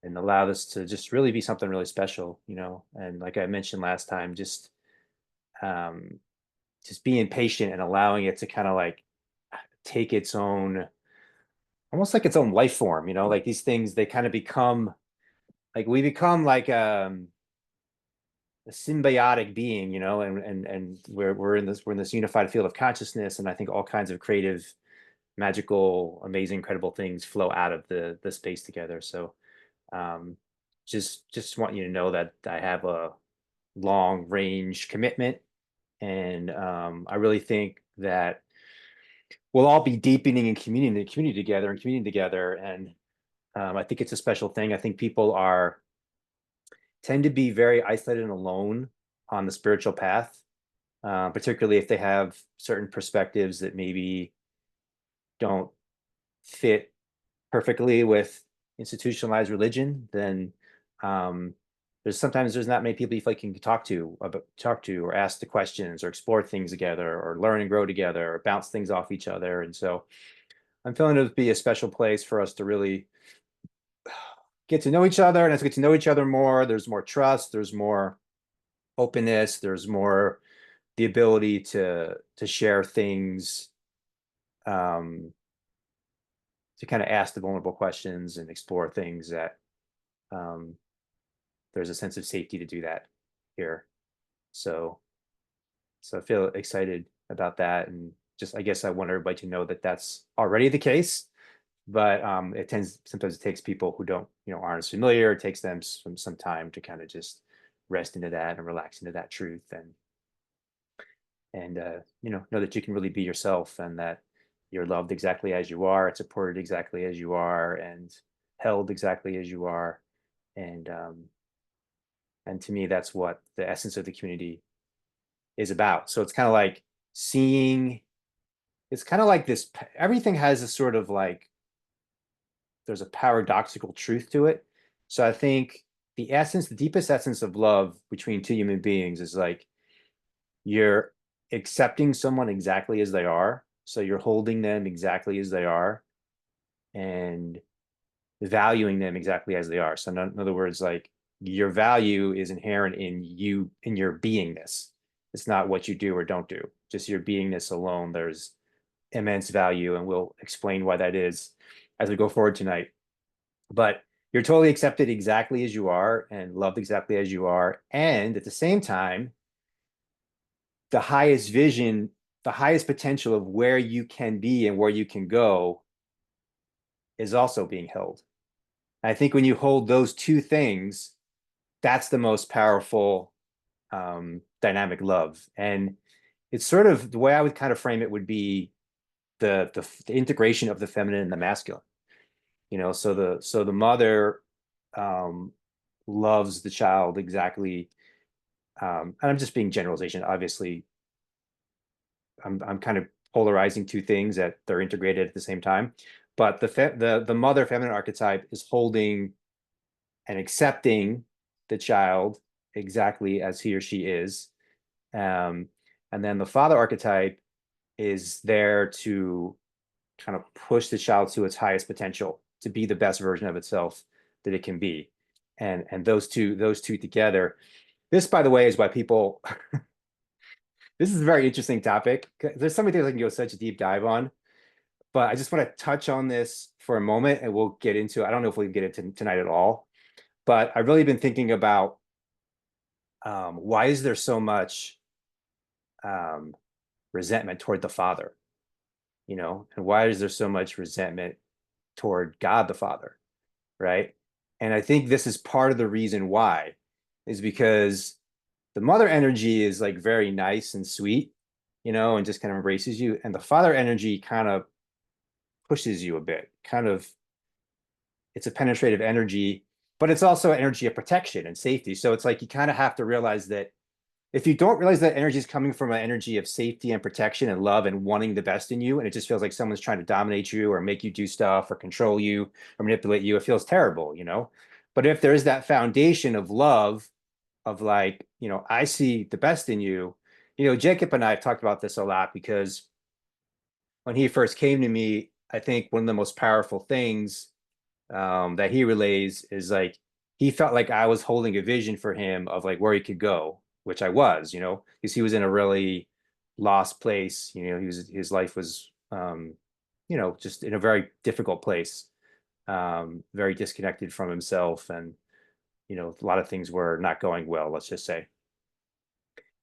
and allow this to just really be something really special, and like I mentioned last time, um just being patient and allowing it to kind of like take its own, almost like its own life form, like these things, they kind of become like, we become like a symbiotic being, and we're in this unified field of consciousness, and I think all kinds of creative, magical, amazing, incredible things flow out of the space together. So um, just want you to know that I have a long range commitment, and I really think that we'll all be deepening and community together and community together, and I think it's a special thing. I think people are tend to be very isolated and alone on the spiritual path, particularly if they have certain perspectives that maybe don't fit perfectly with institutionalized religion. Then um, there's not many people you feel like you can talk to or ask the questions or explore things together or learn and grow together or bounce things off each other. And so I'm feeling it would be a special place for us to really get to know each other. And as we get to know each other more, there's more trust, there's more openness, there's more the ability to share things, um, to kind of ask the vulnerable questions and explore things that, um, there's a sense of safety to do that here. So so I feel excited about that, and just I guess I want everybody to know that that's already the case. But sometimes it takes people who don't, aren't as familiar. It takes them some time to kind of just rest into that and relax into that truth, and know that you can really be yourself, and that you're loved exactly as you are, it's supported exactly as you are, and held exactly as you are. And um and to me, that's what the essence of the community is about. So it's kind of like seeing, it's kind of like this, everything has a sort of like, there's a paradoxical truth to it. So I think the deepest essence of love between two human beings is like, you're accepting someone exactly as they are. So you're holding them exactly as they are and valuing them exactly as they are. So in other words, like, your value is inherent in you, in your beingness. It's not what you do or don't do, just your beingness alone. There's immense value, and we'll explain why that is as we go forward tonight. But you're totally accepted exactly as you are and loved exactly as you are. And at the same time, the highest vision, the highest potential of where you can be and where you can go is also being held. And I think when you hold those two things, that's the most powerful, dynamic love. And it's sort of the way I would kind of frame it would be the integration of the feminine and the masculine. So the mother, um, loves the child exactly. And I'm just being generalization. Obviously, I'm kind of polarizing two things that they're integrated at the same time. But the mother feminine archetype is holding and accepting the child exactly as he or she is. Um, and then the father archetype is there to kind of push the child to its highest potential, to be the best version of itself that it can be. And those two together. This, by the way, is why people this is a very interesting topic. There's so many things I can go such a deep dive on, but I just want to touch on this for a moment and we'll get into, I don't know if we can get into tonight at all, but I've really been thinking about, why is there so much, um, resentment toward the father, and why is there so much resentment toward God the Father, right? And I think this is part of the reason why, is because the mother energy is like very nice and sweet, and just kind of embraces you. And the father energy kind of pushes you a bit, kind of, it's a penetrative energy, but it's also energy of protection and safety. So it's like you kind of have to realize that if you don't realize that energy is coming from an energy of safety and protection and love and wanting the best in you, and it just feels like someone's trying to dominate you or make you do stuff or control you or manipulate you, it feels terrible. But if there is that foundation of love, of like, I see the best in you. Jacob and I have talked about this a lot, because when he first came to me, I think one of the most powerful things that he relays is like he felt like I was holding a vision for him of like where he could go, which I was, because he was in a really lost place. His life was just in a very difficult place, very disconnected from himself, and a lot of things were not going well, let's just say.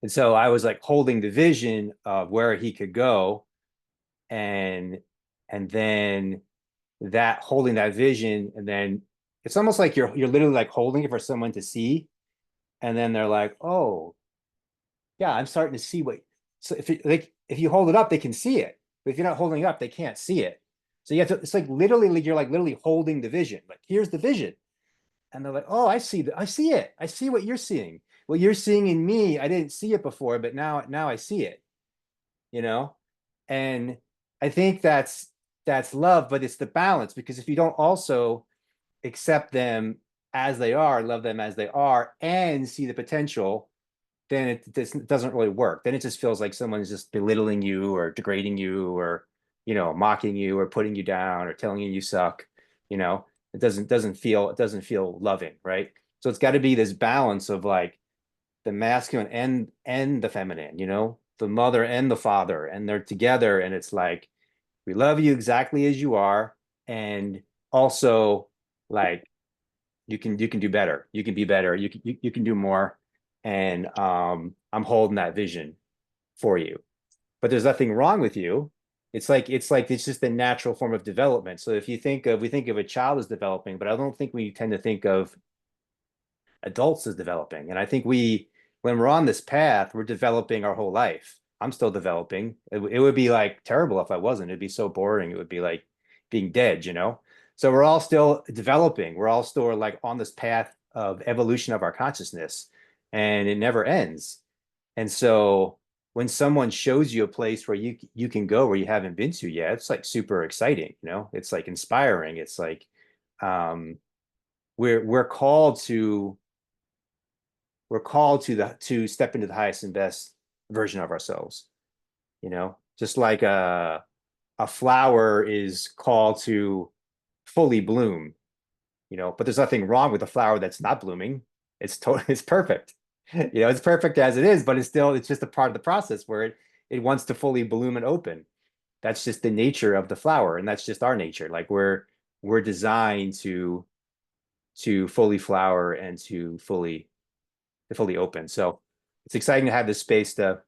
And so I was like holding the vision of where he could go, and then that holding that vision, and then it's almost like you're literally like holding it for someone to see, and then they're like, oh yeah, I'm starting to see what. So if you hold it up, they can see it, but if you're not holding it up, they can't see it. So you have to. It's like literally like you're like literally holding the vision. Like here's the vision, and they're like, oh, I see that. I see it. I see what you're seeing. What you're seeing in me, I didn't see it before, but now I see it. You know, and I think that's love, but it's the balance, because if you don't also accept them as they are, love them as they are, and see the potential, then it doesn't really work. Then it just feels like someone's just belittling you or degrading you, or mocking you or putting you down or telling you suck. You know, it doesn't feel loving, right? So it's got to be this balance of like the masculine and the feminine, the mother and the father, and they're together, and it's like we love you exactly as you are, and also like you can do better. You can be better. You can do more. And I'm holding that vision for you. But there's nothing wrong with you. It's just a natural form of development. So if we think of a child as developing, but I don't think we tend to think of adults as developing. And I think when we're on this path, we're developing our whole life. I'm still developing. It would be like terrible if I wasn't. It'd be so boring. It would be like being dead. So we're all still developing. We're all still like on this path of evolution of our consciousness, and it never ends. And so when someone shows you a place where you can go where you haven't been to yet, it's like super exciting. It's like inspiring. It's like um, we're called to step into the highest and best version of ourselves. Just like a flower is called to fully bloom. But there's nothing wrong with a flower that's not blooming. It's perfect. It's perfect as it is, but it's just a part of the process where it wants to fully bloom and open. That's just the nature of the flower, and that's just our nature. Like we're designed to fully flower and to fully open. So it's exciting to have this space to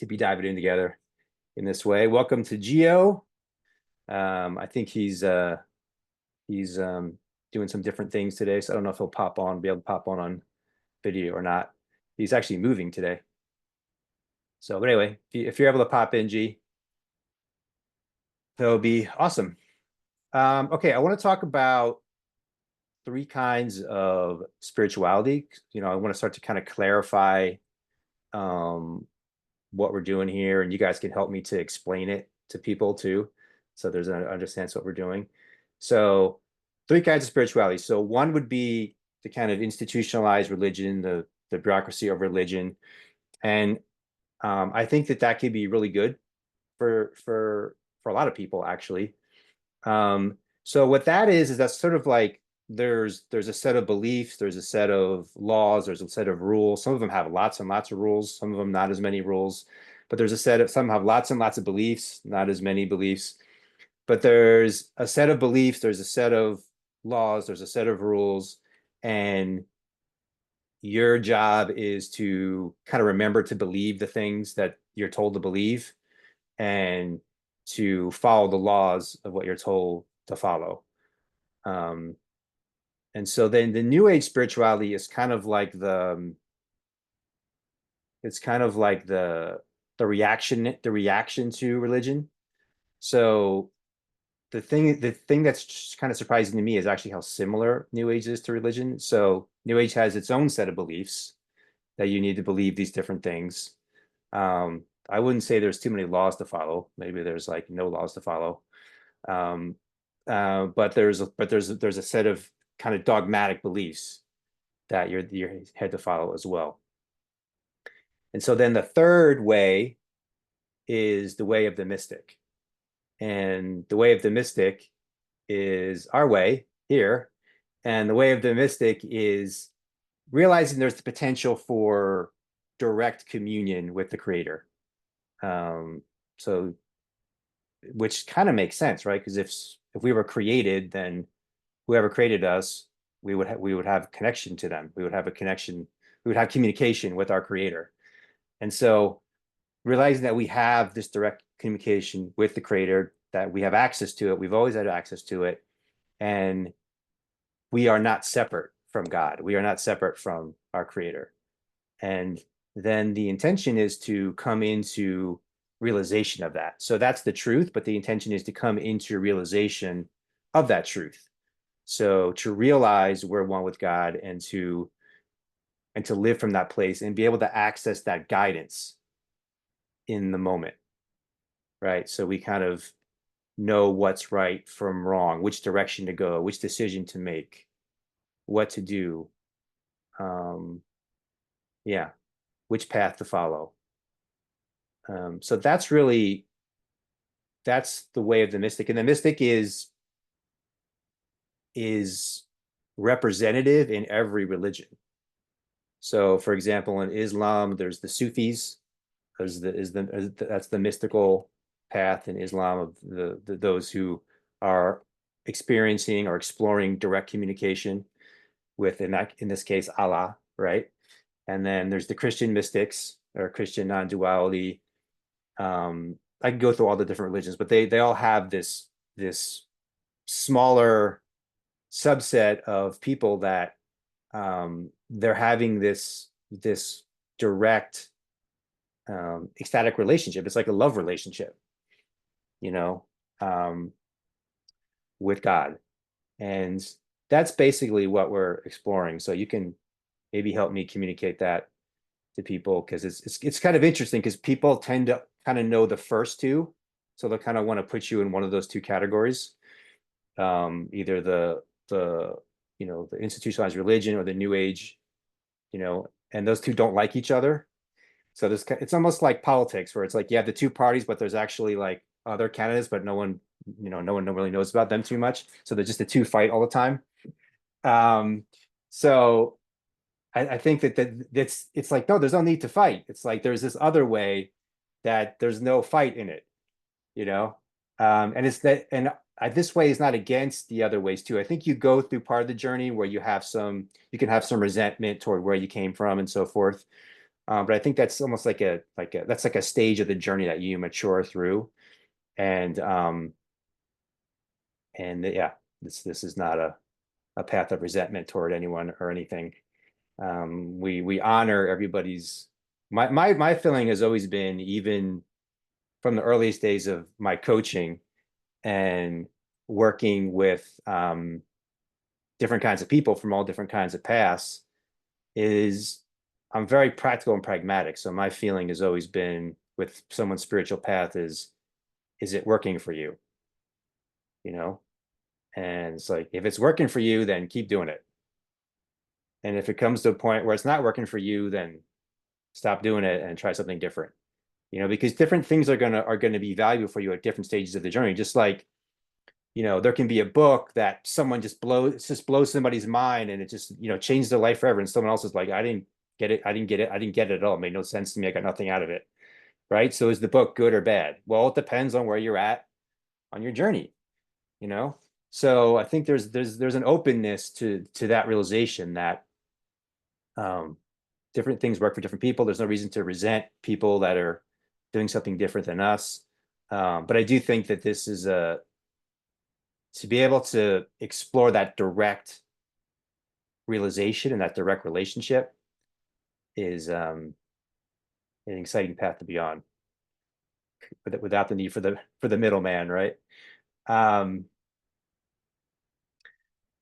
be diving in together in this way. Welcome to Geo. I think he's doing some different things today, so I don't know if he'll be able to pop on video or not. He's actually moving today. So, but anyway, if you're able to pop in, G, that'll be awesome. Okay, I want to talk about three kinds of spirituality. I want to start to kind of clarify um, what we're doing here, and you guys can help me to explain it to people too, so there's an understands what we're doing. So three kinds of spirituality. So one would be the kind of institutionalized religion, the bureaucracy of religion, and I think that could be really good for a lot of people actually. So what that is that's sort of like there's a set of beliefs, there's a set of laws, there's a set of rules. Some of them have lots and lots of rules, some of them not as many rules, but there's a set of some have lots and lots of beliefs, not as many beliefs. But there's a set of beliefs, there's a set of laws, there's a set of rules, and your job is to kind of remember to believe the things that you're told to believe, and to follow the laws of what you're told to follow. Um, and so then the New Age spirituality is kind of like it's kind of like the reaction to religion. So the thing that's kind of surprising to me is actually how similar New Age is to religion. So New Age has its own set of beliefs that you need to believe these different things. I wouldn't say there's too many laws to follow. Maybe there's like no laws to follow. Um, but there's a set of kind of dogmatic beliefs that you had to follow as well. And so then the third way is the way of the mystic. And the way of the mystic is our way. here. And the way of the mystic is realizing there's the potential for direct communion with the creator. Um, so which kind of makes sense, right? Because if we were created, then whoever created us, we would have connection to them. We would have a connection. We would have communication with our creator. And so realizing that we have this direct communication with the creator, that we have access to it, we've always had access to it, and we are not separate from God. We are not separate from our creator. And then the intention is to come into realization of that. So that's the truth, but the intention is to come into realization of that truth. So to realize we're one with God and to live from that place and be able to access that guidance in the moment, right? So we kind of know what's right from wrong, which direction to go, which decision to make, what to do, yeah, which path to follow. So that's the way of the mystic, and the mystic is representative in every religion. So, for example, in Islam, there's the Sufis. That's the mystical path in Islam of those who are experiencing or exploring direct communication with, in this case, Allah, right? And then there's the Christian mystics or Christian non-duality. I can go through all the different religions, but they all have this smaller subset of people that they're having this direct ecstatic relationship. It's like a love relationship, you know, um, with God. And that's basically what we're exploring. So you can maybe help me communicate that to people, because it's kind of interesting because people tend to kind of know the first two. So they'll kind of want to put you in one of those two categories. Either the the institutionalized religion or the new age, and those two don't like each other. So it's almost like politics where it's like you have the two parties, but there's actually like other candidates, but no one really knows about them too much. So they're just the two fight all the time. Um, so I think that's it's like, no, there's no need to fight. It's like there's this other way that there's no fight in it, you know? And it's that, and this way is not against the other ways too. I think you go through part of the journey where you can have some resentment toward where you came from and so forth. But I think that's almost that's like a stage of the journey that you mature through. And yeah, this is not a path of resentment toward anyone or anything. We honor everybody's. My feeling has always been, even from the earliest days of my coaching and working with different kinds of people from all different kinds of paths, is I'm very practical and pragmatic. So my feeling has always been with someone's spiritual path is it working for you? You know? And it's like, if it's working for you, then keep doing it. And if it comes to a point where it's not working for you, then stop doing it and try something different. Because different things are gonna be valuable for you at different stages of the journey. Just like, there can be a book that someone just blows somebody's mind, and it just, changes their life forever. And someone else is like, I didn't get it. I didn't get it. I didn't get it at all. It made no sense to me. I got nothing out of it. Right. So is the book good or bad? Well, it depends on where you're at on your journey, you know? So I think there's an openness to that realization that um, different things work for different people. There's no reason to resent people that are doing something different than us. But I do think that this is to be able to explore that direct realization and that direct relationship is an exciting path to be on, without the need for the middleman, right? Um,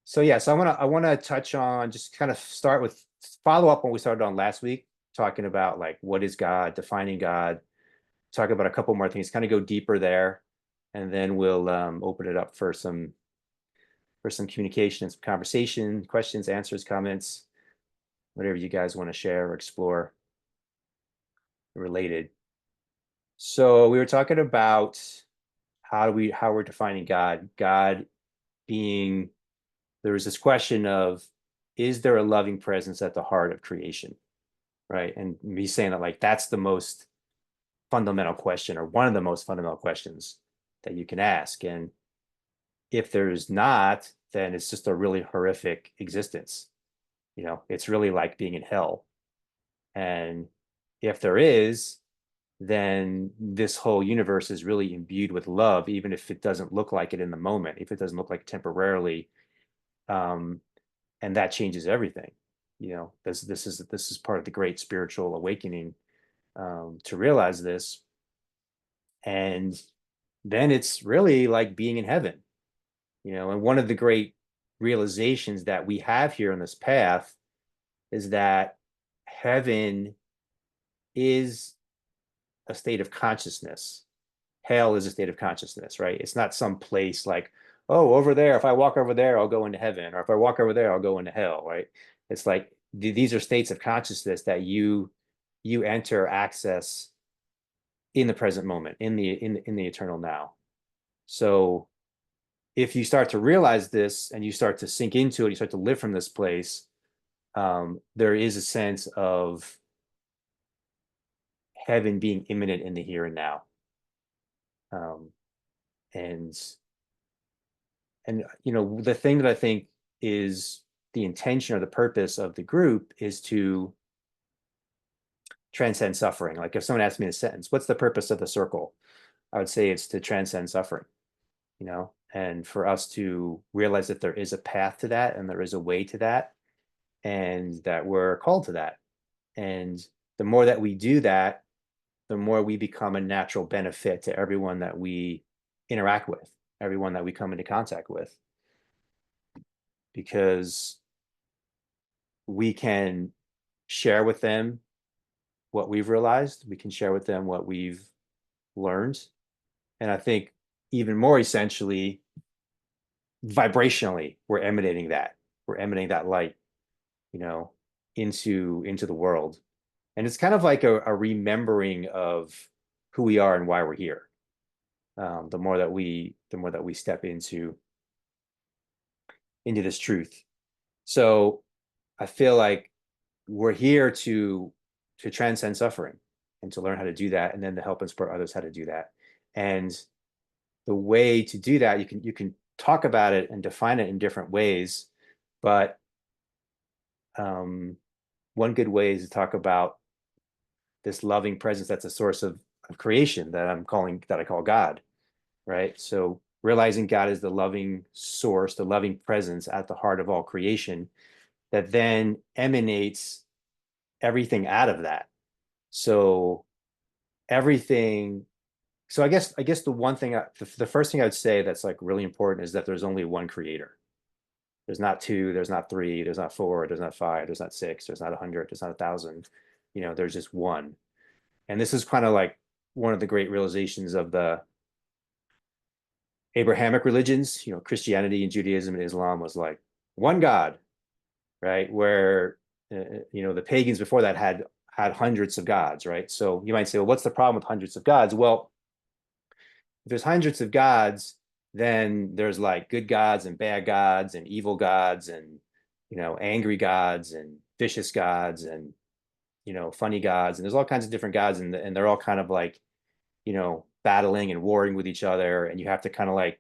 so yeah, so I want to touch on, just kind of start with, follow up when we started on last week, talking about like what is God, defining God, talk about a couple more things, kind of go deeper there, and then we'll open it up for some communication and some conversation, questions, answers, comments, whatever you guys want to share or explore related. So we were talking about how we're defining God being there was this question of, is there a loving presence at the heart of creation? Right. And me saying that like that's the most fundamental question, or one of the most fundamental questions that you can ask. And if there's not, then it's just a really horrific existence. It's really like being in hell. And if there is, then this whole universe is really imbued with love, even if it doesn't look like it in the moment, if it doesn't look like temporarily. Um, and that changes everything. This is part of the great spiritual awakening, to realize this. And then it's really like being in heaven. And one of the great realizations that we have here on this path is that heaven is a state of consciousness. Hell is a state of consciousness, right? It's not some place like, oh, over there, if I walk over there, I'll go into heaven, or if I walk over there, I'll go into hell, right? It's like these are states of consciousness that you enter, access in the present moment, in the eternal now. So if you start to realize this and you start to sink into it, you start to live from this place, there is a sense of heaven being imminent in the here and now. Um, and the thing that I think is the intention or the purpose of the group is to transcend suffering. Like if someone asked me in a sentence, what's the purpose of the circle? I would say it's to transcend suffering, and for us to realize that there is a path to that and there is a way to that, and that we're called to that. And the more that we do that, the more we become a natural benefit to everyone that we interact with, everyone that we come into contact with, because we can share with them what we've realized, we can share with them what we've learned. And I think even more essentially, vibrationally, we're emanating that light, you know, into the world. And it's kind of like a remembering of who we are and why we're here. The more that we step into this truth. So I feel like we're here to transcend suffering and to learn how to do that, and then to help inspire others how to do that. And the way to do that, you can talk about it and define it in different ways, but one good way is to talk about this loving presence that's a source of creation that I call God, right? So realizing God is the loving source, the loving presence at the heart of all creation, that then emanates everything out of that. So everything. So I guess the first thing I would say that's like really important is that there's only one creator. There's not two, there's not three, there's not four, there's not five, there's not six, there's not 100, there's not 1,000. There's just one. And this is kind of like one of the great realizations of the Abrahamic religions. Christianity and Judaism and Islam was like one God, right? Where the pagans before that had hundreds of gods, right? So you might say, well, what's the problem with hundreds of gods? Well, if there's hundreds of gods, then there's like good gods and bad gods and evil gods and angry gods and vicious gods and funny gods, and there's all kinds of different gods, and they're all kind of like battling and warring with each other, and you have to kind of like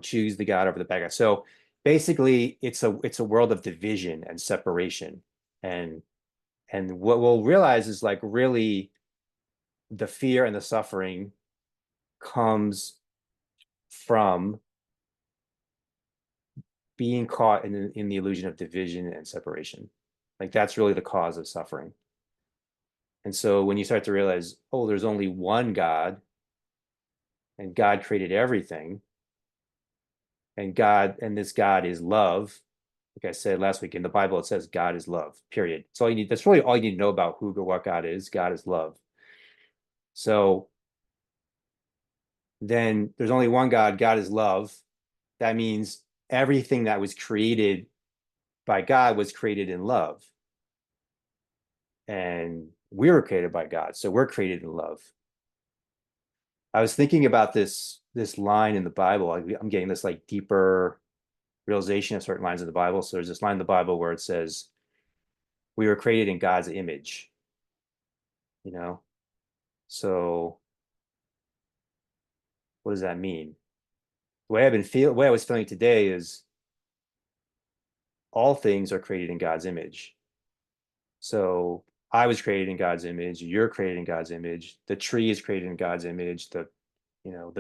choose the god over the bad guy. So basically it's a world of division and separation, and what we'll realize is like really the fear and the suffering comes from being caught in the illusion of division and separation. Like that's really the cause of suffering. And so when you start to realize, oh, there's only one God, and God created everything, and this God is love. Like I said last week, in the Bible, it says God is love, period. That's really all you need to know about who or what God is. God is love. So then there's only one God, God is love. That means everything that was created by God was created in love. And we were created by God, so we're created in love. I was thinking about this line in the Bible. I'm getting this like deeper realization of certain lines of the Bible. So there's this line in the Bible where it says, we were created in God's image, you know? So what does that mean? The way I was feeling today is all things are created in God's image. So I was created in God's image, you're created in God's image, the tree is created in God's image, the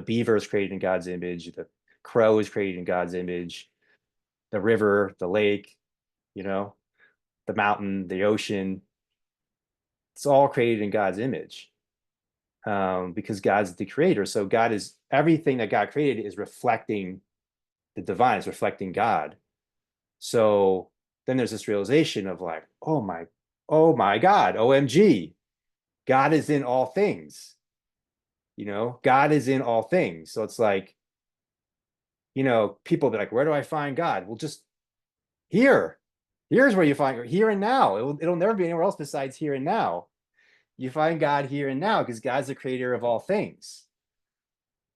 beaver is created in God's image, the crow is created in God's image, the river, the lake, you know, the mountain, the ocean, it's all created in God's image. Because God's the creator. So God is everything that God created is reflecting the divine, is reflecting God. So then there's this realization of like, oh my God, OMG, God is in all things. God is in all things. So it's like, people be like, where do I find God? Well, just here. Here's where you find here and now. It'll never be anywhere else besides here and now. You find God here and now because God's the creator of all things.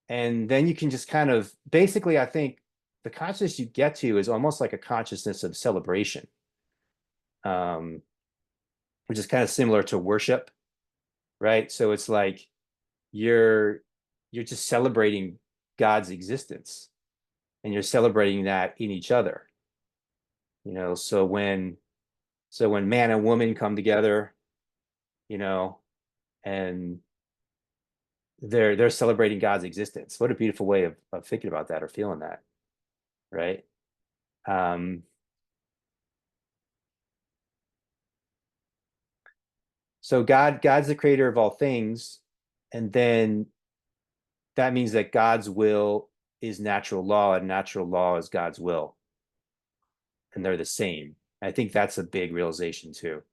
And then you can just kind of basically, I think the consciousness you get to is almost like a consciousness of celebration, um, which is kind of similar to worship, right? So it's like you're you're just celebrating God's existence and you're celebrating that in each other. So when man and woman come together, you know, and they're celebrating God's existence. What a beautiful way of thinking about that or feeling that, right? Um, so God's the creator of all things, and then that means that God's will is natural law, and natural law is God's will, and they're the same. I think that's a big realization too.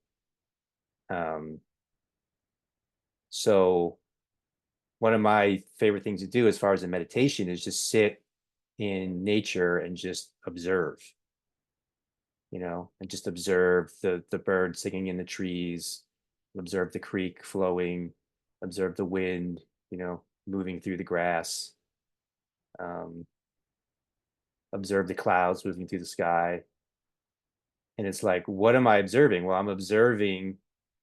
Um, so one of my favorite things to do as far as a meditation is just sit in nature and just observe, and just observe the birds singing in the trees, observe the creek flowing, observe the wind, moving through the grass, um, observe the clouds moving through the sky. And it's like, what am I observing? Well, I'm observing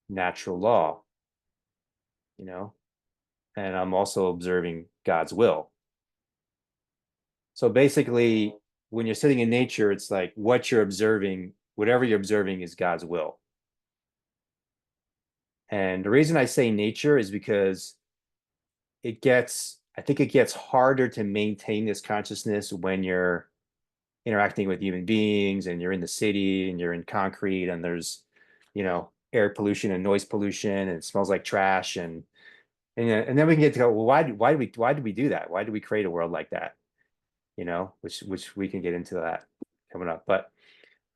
natural law, you know, and I'm also observing God's will. So basically, when you're sitting in nature, it's like what you're observing, whatever you're observing is God's will. And the reason I say nature is because I think it gets harder to maintain this consciousness when you're interacting with human beings and you're in the city and you're in concrete and there's, air pollution and noise pollution and it smells like trash and then we can get to go, well, why do we do that? Why do we create a world like that? Which we can get into that coming up. But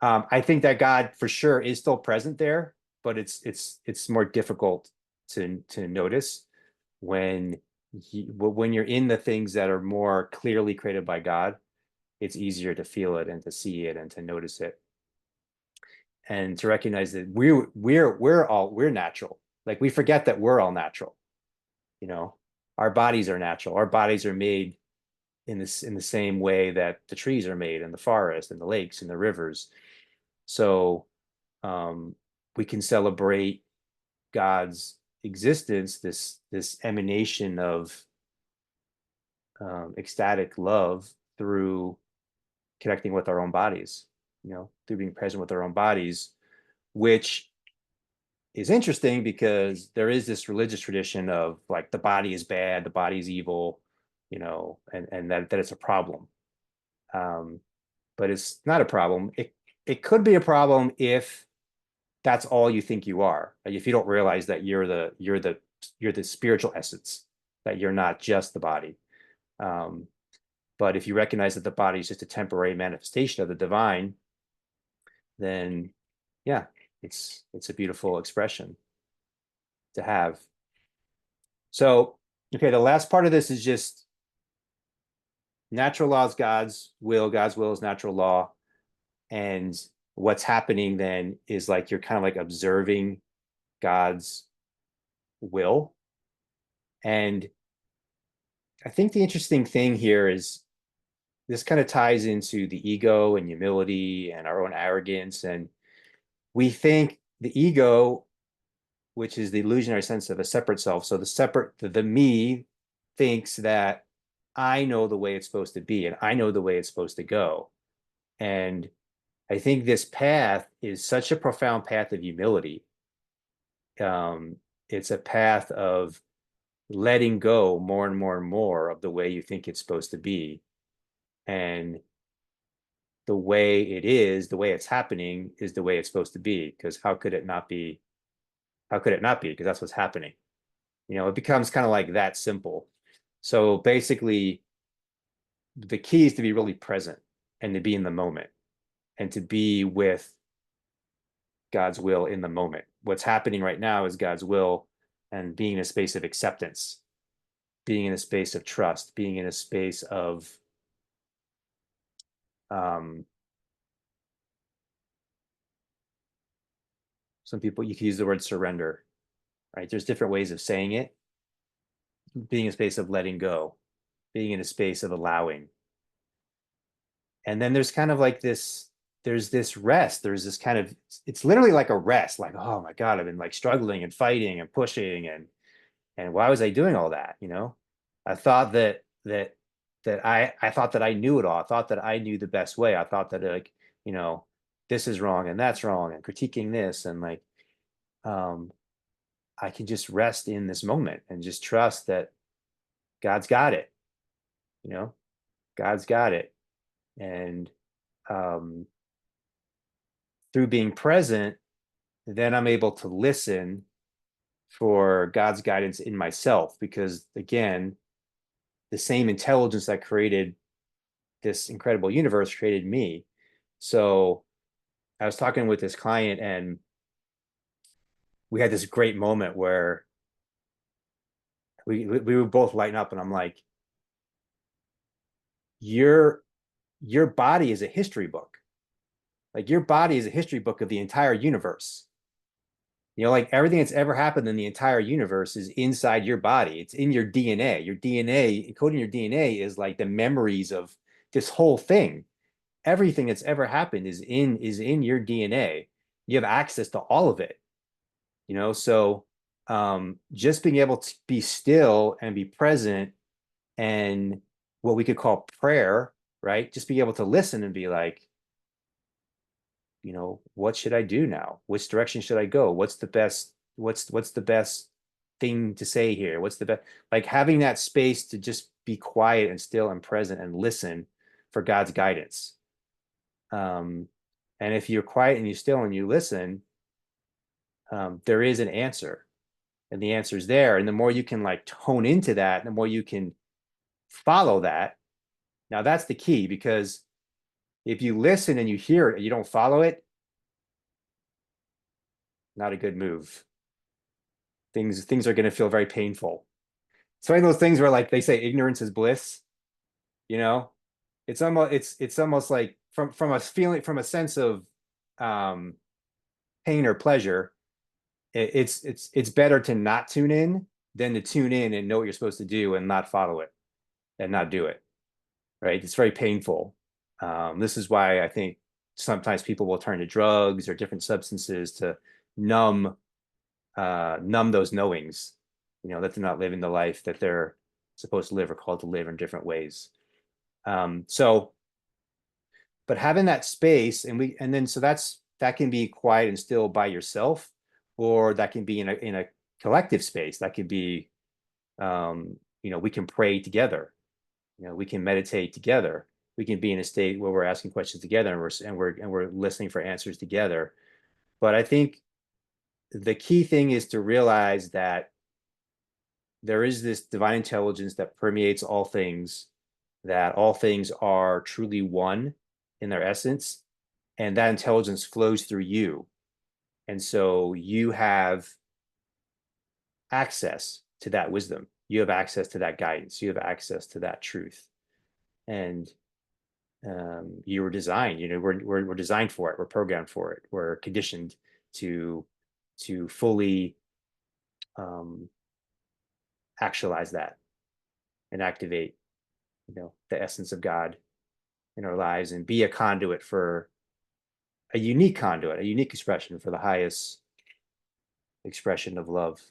I think that God for sure is still present there, but it's more difficult to notice when when you're in the things that are more clearly created by God. It's easier to feel it and to see it and to notice it and to recognize that we're natural. Like we forget that we're all natural. You know, our bodies are natural. Our bodies are made in the same way that the trees are made in the forest and the lakes and the rivers. So um, we can celebrate God's existence, this emanation of ecstatic love through connecting with our own bodies, through being present with our own bodies, which is interesting because there is this religious tradition of like the body is bad, the body is evil, and that it's a problem. Um, but it's not a problem. It could be a problem if that's all you think you are. Like if you don't realize that you're the spiritual essence, that you're not just the body. Um, but if you recognize that the body is just a temporary manifestation of the divine, then yeah, it's a beautiful expression to have. So, okay, the last part of this is just natural law is God's will. God's will is natural law. And what's happening then is like you're kind of like observing God's will. And I think the interesting thing here is this kind of ties into the ego and humility and our own arrogance. And we think the ego, which is the illusionary sense of a separate self. So the me thinks that I know the way it's supposed to be and I know the way it's supposed to go. And I think this path is such a profound path of humility. Um, it's a path of letting go more and more and more of the way you think it's supposed to be. And the way it is, the way it's happening is the way it's supposed to be. Because how could it not be? How could it not be? Because that's what's happening. It becomes kind of like that simple. So basically, the key is to be really present and to be in the moment and to be with God's will in the moment. What's happening right now is God's will, and being in a space of acceptance, being in a space of trust, being in a space of um, some people, you can use the word surrender, right? There's different ways of saying it. Being in a space of letting go, being in a space of allowing. And then there's kind of like there's this rest. There's this kind of, it's literally like a rest, like, oh my God, I've been like struggling and fighting and pushing and why was I doing all that? I thought that I thought that I knew it all. I thought that I knew the best way. I thought that like, you know, this is wrong and that's wrong and critiquing this and like um I can just rest in this moment and just trust that God's got it, you know, God's got it. And um through being present, then I'm able to listen for God's guidance in myself because again, the same intelligence that created this incredible universe created me. So I was talking with this client and we had this great moment where we were both lighting up and I'm like, your your body is a history book. Like your body is a history book of the entire universe. Like everything that's ever happened in the entire universe is inside your body. It's in your DNA. Your DNA, encoding your DNA is like the memories of this whole thing. Everything that's ever happened is in your DNA. You have access to all of it. So just being able to be still and be present and what we could call prayer, right? Just be able to listen and be like, what should I do now? Which direction should I go? What's the best thing to say here? What's the best, like having that space to just be quiet and still and present and listen for God's guidance. Um, and if you're quiet and you're still and you listen, there is an answer and the answer is there. And the more you can like tone into that, the more you can follow that. Now that's the key because if you listen and you hear it and you don't follow it, not a good move. Things are going to feel very painful. It's one of those things where like they say ignorance is bliss, you know? It's almost like from a feeling from a sense of um pain or pleasure, it's better to not tune in than to tune in and know what you're supposed to do and not follow it and not do it. Right? It's very painful. This is why I think sometimes people will turn to drugs or different substances to numb numb those knowings, that they're not living the life that they're supposed to live or called to live in different ways. So, but having that space and then so that can be quiet and still by yourself, or that can be in a collective space. That could be, we can pray together. We can meditate together. We can be in a state where we're asking questions together and we're listening for answers together. But I think the key thing is to realize that there is this divine intelligence that permeates all things, that all things are truly one in their essence, and that intelligence flows through you. And so you have access to that wisdom. You have access to that guidance. You have access to that truth. And you were designed, we're designed for it. We're programmed for it. We're conditioned to fully um, actualize that and activate, the essence of God in our lives and be a conduit for a unique conduit, a unique expression for the highest expression of love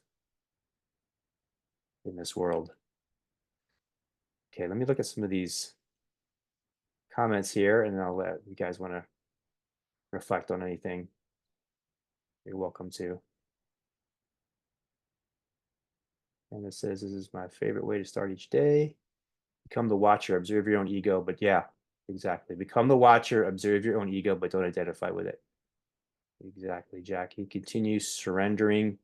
in this world. Okay, let me look at some of these comments here, and I'll let you guys want to reflect on anything. You're welcome to. And it says, this is my favorite way to start each day. Become the watcher, observe your own ego. But yeah, exactly. Become the watcher, observe your own ego, but don't identify with it. Exactly, Jackie. Continuous surrendering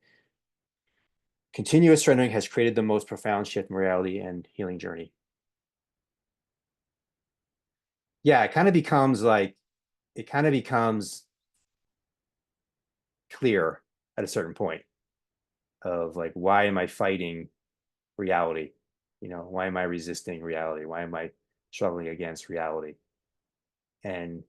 has created the most profound shift in reality and healing journey. Yeah, it kind of becomes clear at a certain point of like, why am I fighting reality? Why am I resisting reality? Why am I struggling against reality? And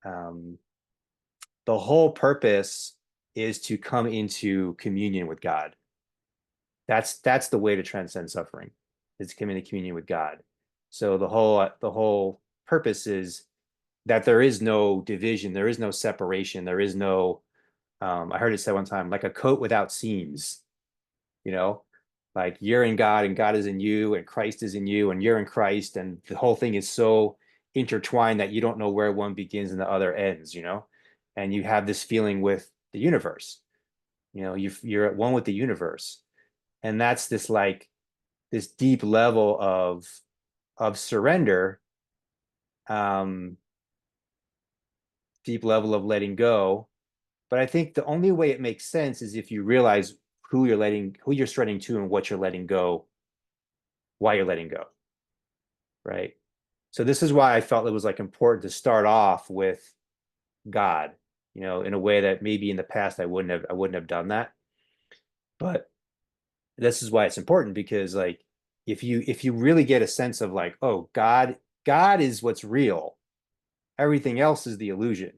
the whole purpose is to come into communion with God. That's the way to transcend suffering, is to come into communion with God. So the whole purpose is that there is no division, there is no separation, there is no I heard it said one time, like a coat without seams, you know, like you're in God and God is in you and Christ is in you and you're in Christ, and the whole thing is so intertwined that you don't know where one begins and the other ends, and you have this feeling with the universe, you're at one with the universe. And that's this deep level of surrender, um, deep level of letting go. But I think the only way it makes sense is if you realize who you're surrendering to and what you're letting go, why you're letting go, right? So this is why I felt it was like important to start off with God, in a way that maybe in the past I wouldn't have done that. But this is why it's important, because like if you really get a sense of like, oh, God is what's real, everything else is the illusion.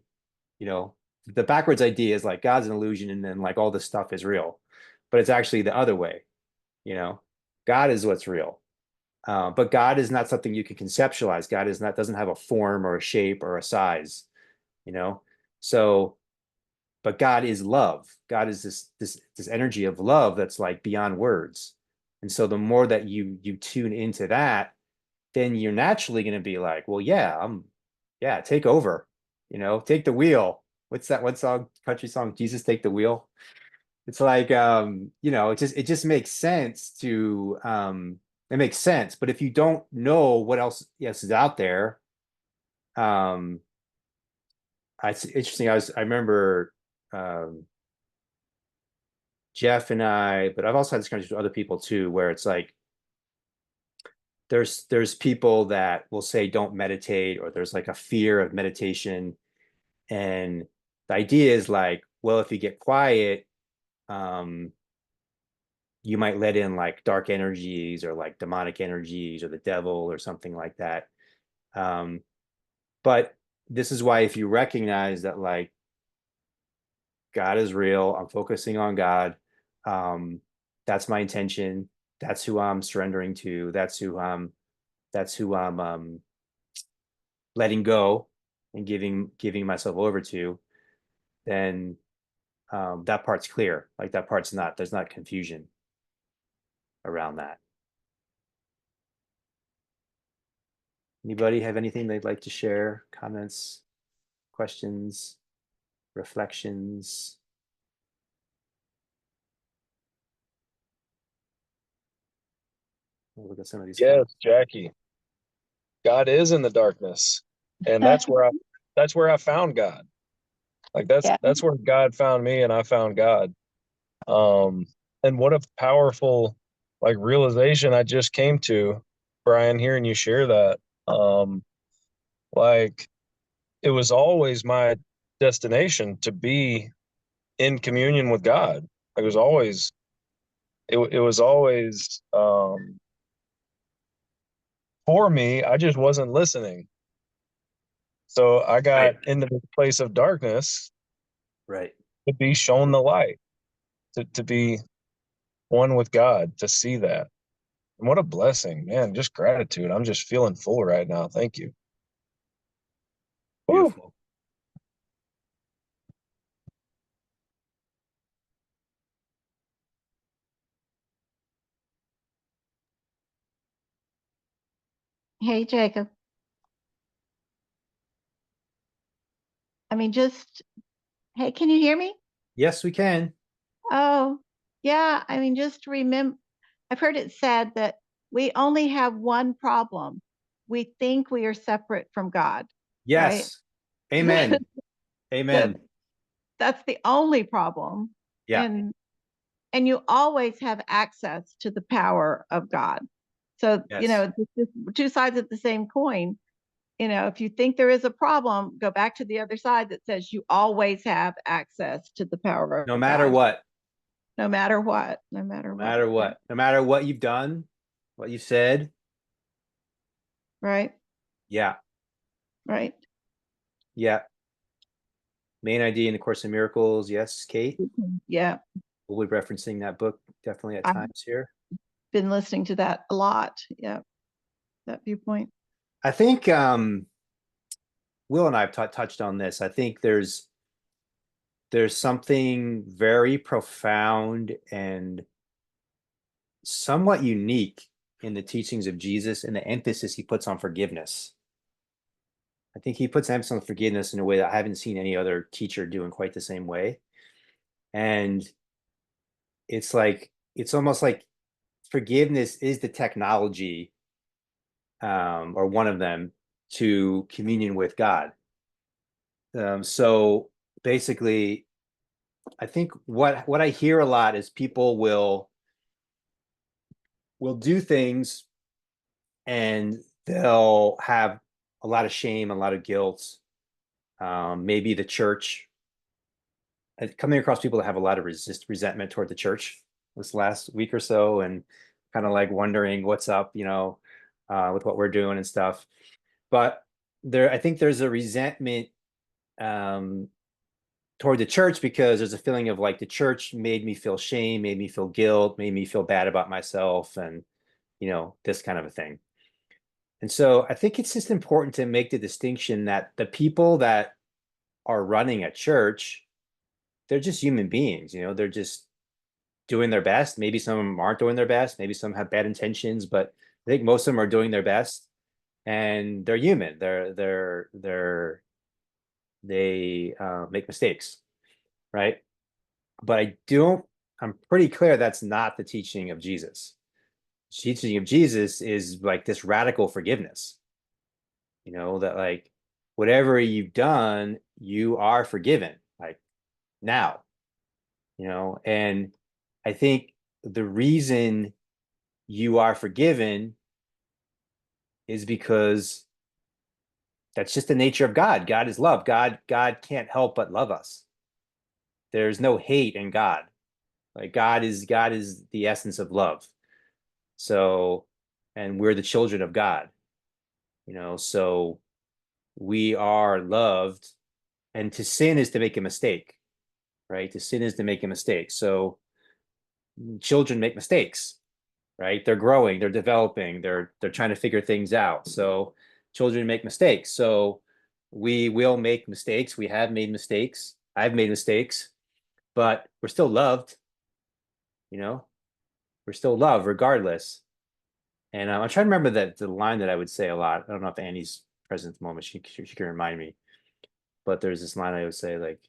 you know the backwards idea is like God's an illusion and then like all this stuff is real, but it's actually the other way. you know God is what's real. But God is not something you can conceptualize. God is not doesn't have a form or a shape or a size. you know so but God is love. God is this energy of love that's like beyond words. And so the more that you tune into that, then you're naturally going to be like, well, yeah, take over, take the wheel. What's that one song, country song, Jesus Take the Wheel? It's like, it just makes sense it makes sense. But if you don't know what else yes is out there, um, it's interesting. I remember, Jeff and I, but I've also had this conversation with other people too, where it's like, there's people that will say don't meditate, or there's like a fear of meditation. And the idea is like, well, if you get quiet, um, you might let in like dark energies or like demonic energies or the devil or something like that. Um, but this is why, if you recognize that like God is real, I'm focusing on God, um, that's my intention, that's who I'm surrendering to, that's who I'm letting go and giving myself over to, then that part's clear. Like that part's not, there's not confusion around that. Anybody have anything they'd like to share? Comments, questions, reflections? We'll look at some of these Yes, comments. Jackie. God is in the darkness. And that's where I found God. Like that's Yeah. that's where God found me and I found God. Um and what a powerful like realization I just came to, Brian, hearing you share that. Like it was always my destination to be in communion with God. It was always for me. I just wasn't listening. So I got Right. into this place of darkness Right. to be shown the light, to be one with God, to see that. And what a blessing, man. Just gratitude. I'm just feeling full right now. Thank you. Woo. Beautiful. Hey, Jacob. I mean, hey, can you hear me? Yes, we can. Oh, yeah. I mean, just remember, I've heard it said that we only have one problem. We think we are separate from God, right? Yes. Amen. That Amen. that's the only problem. Yeah. And and you always have access to the power of God. So, Yes. it's two sides of the same coin. If you think there is a problem, go back to the other side that says you always have access to the power No of matter God, what, no matter what, no matter no what. matter Yeah. what, no matter what you've done, what you said. Right. Yeah. Right. Yeah. Main idea in the Course in Miracles. Yes, Kate. Yeah. We'll be referencing that book definitely at I've times here. been listening to that a lot. Yeah. That viewpoint. I think Will and I have touched on this. I think there's something very profound and somewhat unique in the teachings of Jesus and the emphasis he puts on forgiveness. I think he puts emphasis on forgiveness in a way that I haven't seen any other teacher do in quite the same way. And it's almost like forgiveness is the technology, or one of them, to communion with God. So basically, I think what I hear a lot is people will do things and they'll have a lot of shame, a lot of guilt. Maybe the church, coming across people that have a lot of resentment toward the church this last week or so, and kind of like wondering what's up, with what we're doing and stuff. But I think there's a resentment um, toward the church because there's a feeling of like the church made me feel shame, made me feel guilt, made me feel bad about myself, and this kind of a thing. And so I think it's just important to make the distinction that the people that are running a church, they're just human beings, they're just doing their best. Maybe some of them aren't doing their best. Maybe some have bad intentions, but I think most of them are doing their best and they're human. They make mistakes, right? But I'm pretty clear that's not the teaching of Jesus. The teaching of Jesus is like this radical forgiveness, that like whatever you've done, you are forgiven, like now, and I think the reason you are forgiven is because that's just the nature of God. God is love. God can't help but love us. There's no hate in God. Like God is the essence of love. So, and we're the children of God, so we are loved, and to sin is to make a mistake, right? To sin is to make a mistake. So children make mistakes, right? They're growing, they're developing, they're trying to figure things out. So children make mistakes. So we will make mistakes. We have made mistakes. I've made mistakes, but we're still loved, you know, we're still loved regardless. And I'm trying to remember that the line that I would say a lot. I don't know if Annie's present at the moment. She can remind me. But there's this line I would say, like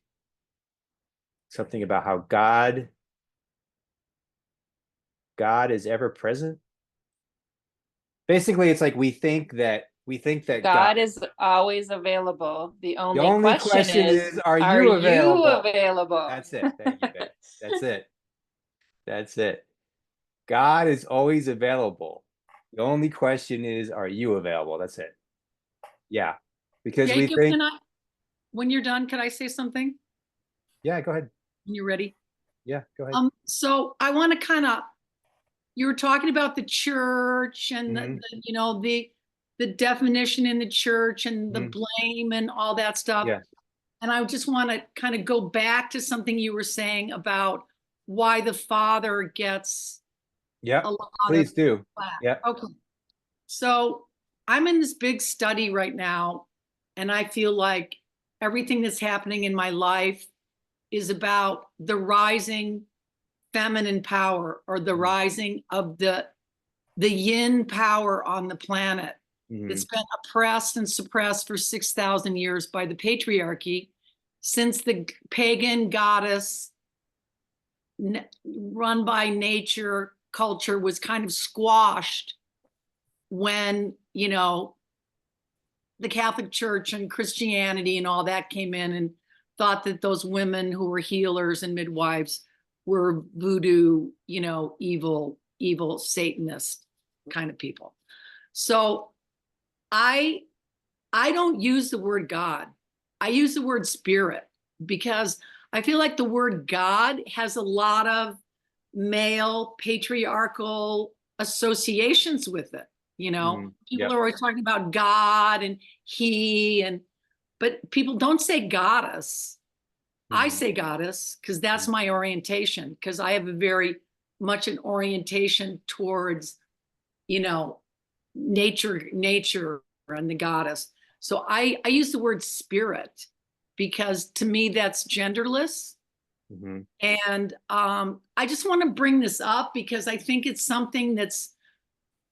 something about how God is ever present. Basically, it's like we think that God. God is always available. The The only only question question is, is, are are you you available? available? That's it. Thank you, babe. That's it. That's it. God is always available. The only question is, are you available? That's it. Yeah. Because we Jacob, think, when you're done, can I say something yeah, go ahead. when you're ready? Yeah, go ahead. So I want to you were talking about the church and Mhm, the definition in the church and the mhm. blame and all that stuff. Yeah. And I just want to kind of go back to something you were saying about why the father gets Yeah. a lot of Please do. flack. Yeah. Okay. So I'm in this big study right now And I feel like everything that's happening in my life is about the rising feminine power, or the rising of the yin power on the planet. It's been oppressed and suppressed for 6,000 years by the patriarchy, since the pagan goddess run by nature culture was kind of squashed when, you know, the Catholic Church and Christianity and all that came in and thought that those women who were healers and midwives were voodoo, you know, evil Satanist kind of people. So I don't use the word God. I use the word spirit, because I feel like the word God has a lot of male patriarchal associations with it. You know, people are always talking about God and he, but people don't say goddess. I say goddess because that's my orientation, because I have a very much an orientation towards, you know, nature and the goddess. So I use the word spirit because to me that's genderless. And I just want to bring this up because I think it's something that's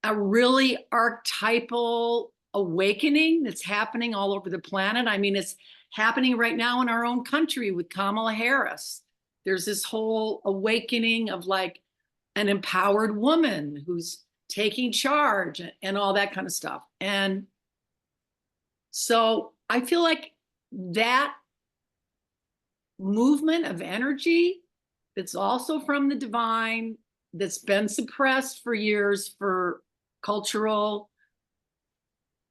a really archetypal awakening that's happening all over the planet. I mean, it's happening right now in our own country with Kamala Harris. There's this whole awakening of like an empowered woman who's taking charge and all that kind of stuff. And so I feel like that movement of energy that's also from the divine, that's been suppressed for years for cultural,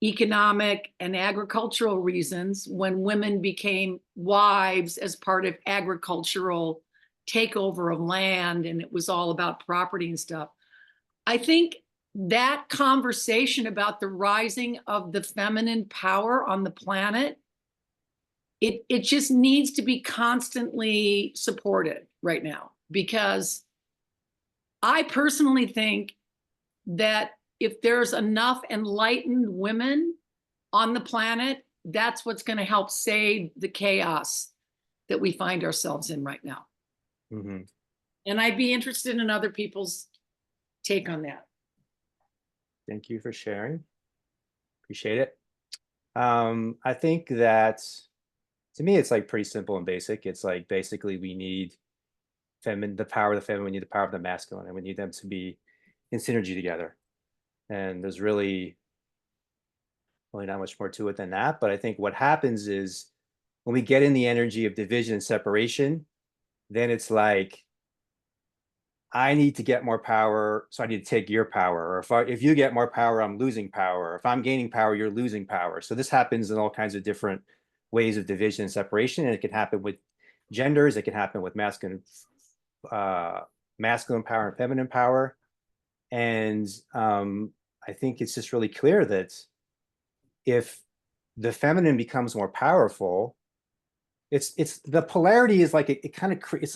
economic, and agricultural reasons, when women became wives as part of agricultural takeover of land and it was all about property and stuff. I think that conversation about the rising of the feminine power on the planet, it just needs to be constantly supported right now, because I personally think that if there's enough enlightened women on the planet, that's what's going to help save the chaos that we find ourselves in right now. And I'd be interested in other people's take on that. Thank you for sharing. Appreciate it. I think that to me, it's like pretty simple and basic. It's like basically we need the power of the feminine, we need the power of the masculine, and we need them to be in synergy together. And there's really not much more to it than that. But I think what happens is when we get in the energy of division and separation, then it's like, I need to get more power, so I need to take your power. Or if you get more power, I'm losing power. If I'm gaining power, you're losing power. So this happens in all kinds of different ways of division and separation. And it can happen with genders. It can happen with masculine power and feminine power. And I think it's just really clear that if the feminine becomes more powerful, it's the polarity is like it's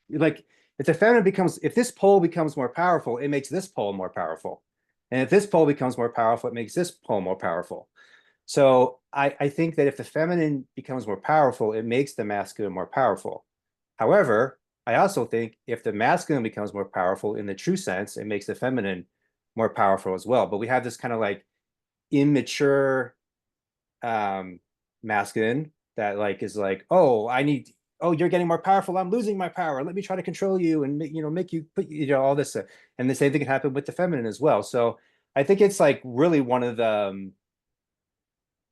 like if the feminine becomes, if this pole becomes more powerful, it makes this pole more powerful. And if this pole becomes more powerful, it makes this pole more powerful. So I think that if the feminine becomes more powerful, it makes the masculine more powerful. However, I also think if the masculine becomes more powerful in the true sense, it makes the feminine more powerful as well. But we have this kind of like immature masculine that like is like, oh, you're getting more powerful, I'm losing my power, let me try to control you and make you put all this, and the same thing can happen with the feminine as well. So I think it's like really one of the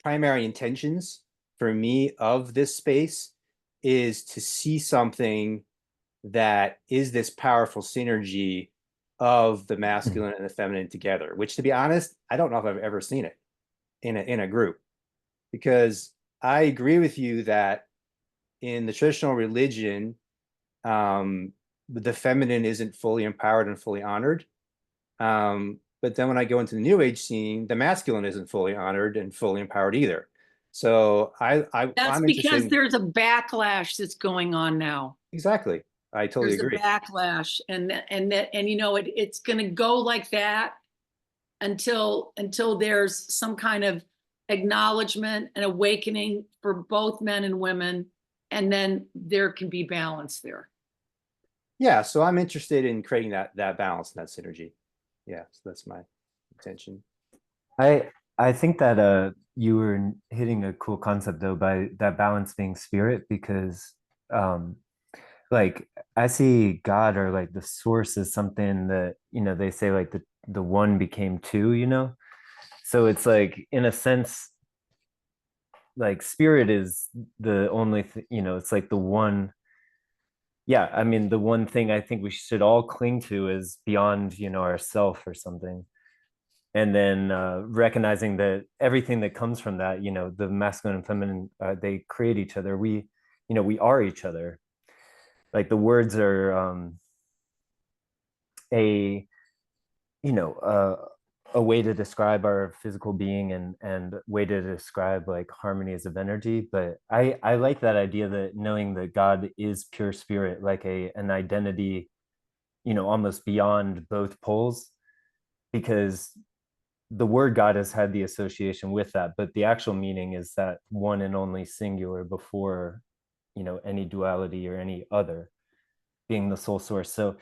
primary intentions for me of this space is to see something that is this powerful synergy of the masculine and the feminine together, which, to be honest, I don't know if I've ever seen it in a group. Because I agree with you that in the traditional religion, the feminine isn't fully empowered and fully honored. But then when I go into the New Age scene, the masculine isn't fully honored and fully empowered either. So that's because there's a backlash that's going on now. Exactly. I totally agree. There's a backlash, and you know, it's going to go like that until there's some kind of acknowledgement and awakening for both men and women, and then there can be balance there. Yeah, so I'm interested in creating that balance and that synergy. Yeah, so that's my intention. I think that you were hitting a cool concept though by that balance being spirit, because like I see God or like the source as something that, you know, they say like the one became two, you know? So it's like in a sense, like spirit is the only you know, it's like the one. Yeah, I mean, the one thing I think we should all cling to is beyond, you know, ourself or something. And then recognizing that everything that comes from that, you know, the masculine and feminine, they create each other. We, you know, we are each other. Like the words are a, you know, a way to describe our physical being and way to describe like harmonies of energy. But I like that idea that knowing that God is pure spirit, like an identity, you know, almost beyond both poles, because the word God has had the association with that, but the actual meaning is that one and only singular before, you know, any duality or any other, being the sole source. So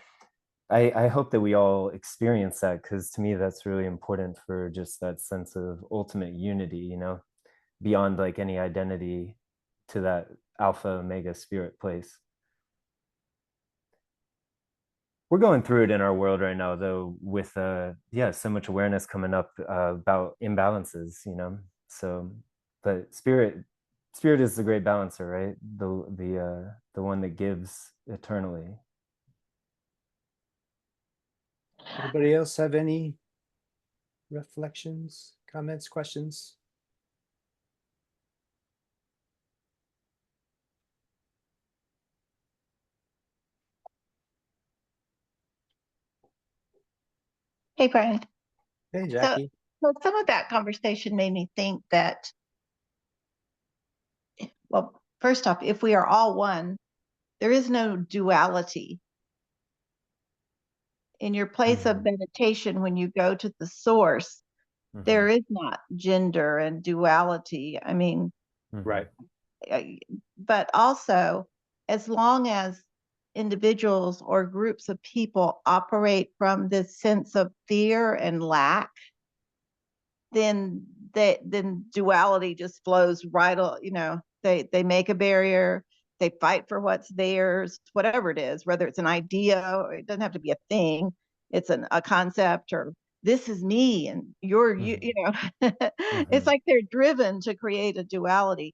I hope that we all experience that, because to me that's really important for just that sense of ultimate unity, you know, beyond like any identity, to that alpha omega spirit place. We're going through it in our world right now though, with yeah, so much awareness coming up about imbalances, you know. So but spirit is the great balancer, right? The one that gives eternally. Anybody else have any reflections, comments, questions? Hey, Brian. Hey, Jackie. So some of that conversation made me think that, well, first off, if we are all one, there is no duality. In your place of meditation, when you go to the source, there is not gender and duality. I mean, Right. but also, as long as individuals or groups of people operate from this sense of fear and lack, then duality just flows right. You know, they make a barrier, they fight for what's theirs, whatever it is, whether it's an idea, or it doesn't have to be a thing, it's a concept, or this is me and you're you, you know. It's like they're driven to create a duality.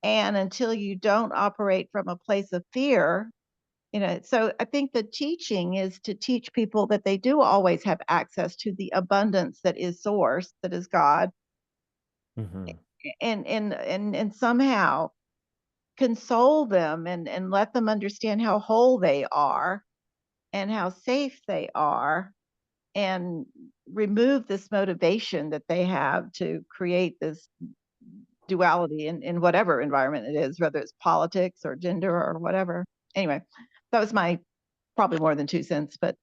And until you don't operate from a place of fear, you know, so I think the teaching is to teach people that they do always have access to the abundance that is source, that is God, and somehow console them and let them understand how whole they are and how safe they are, and remove this motivation that they have to create this duality in whatever environment it is, whether it's politics or gender or whatever. Anyway, that was my probably more than 2 cents, but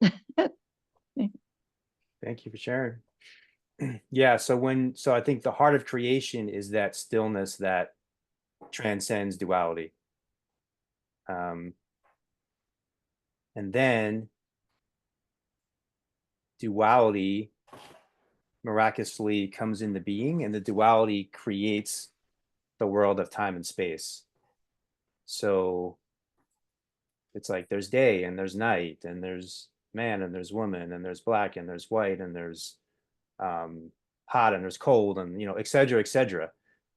Thank you for sharing. Yeah, so I think the heart of creation is that stillness that transcends duality. And then duality miraculously comes into being, and the duality creates the world of time and space. So it's like there's day and there's night, and there's man and there's woman, and there's black and there's white, and there's hot and there's cold, and you know, et cetera, et cetera.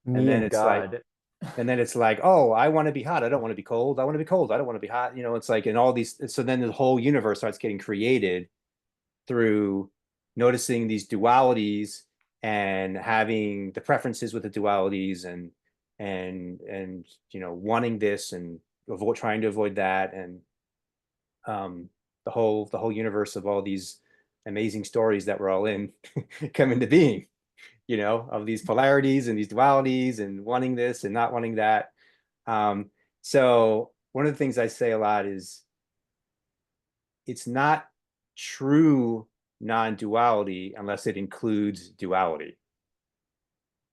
And then it's like, oh, I want to be hot, I don't want to be cold, I want to be cold, I don't want to be hot, you know. It's like, and all these, so then the whole universe starts getting created through noticing these dualities and having the preferences with the dualities, and you know, wanting this and trying to avoid that, and the whole universe of all these amazing stories that we're all in come into being, you know, of these polarities and these dualities and wanting this and not wanting that. So one of the things I say a lot is, it's not true non-duality unless it includes duality.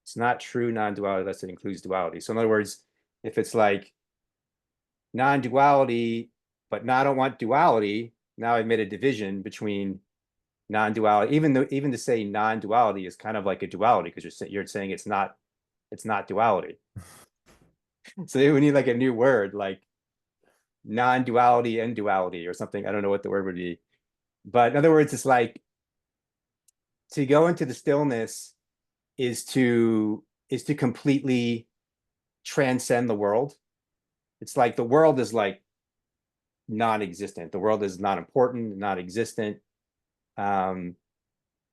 It's not true non-duality unless it includes duality. So in other words, if it's like non-duality, but now I don't want duality, now I've made a division between non-duality, even to say non-duality is kind of like a duality because you're saying it's not duality. So we need like a new word like non-duality and duality or something. I don't know what the word would be. But in other words, it's like to go into the stillness is to completely transcend the world. It's like the world is like non-existent. The world is not important, non-existent. And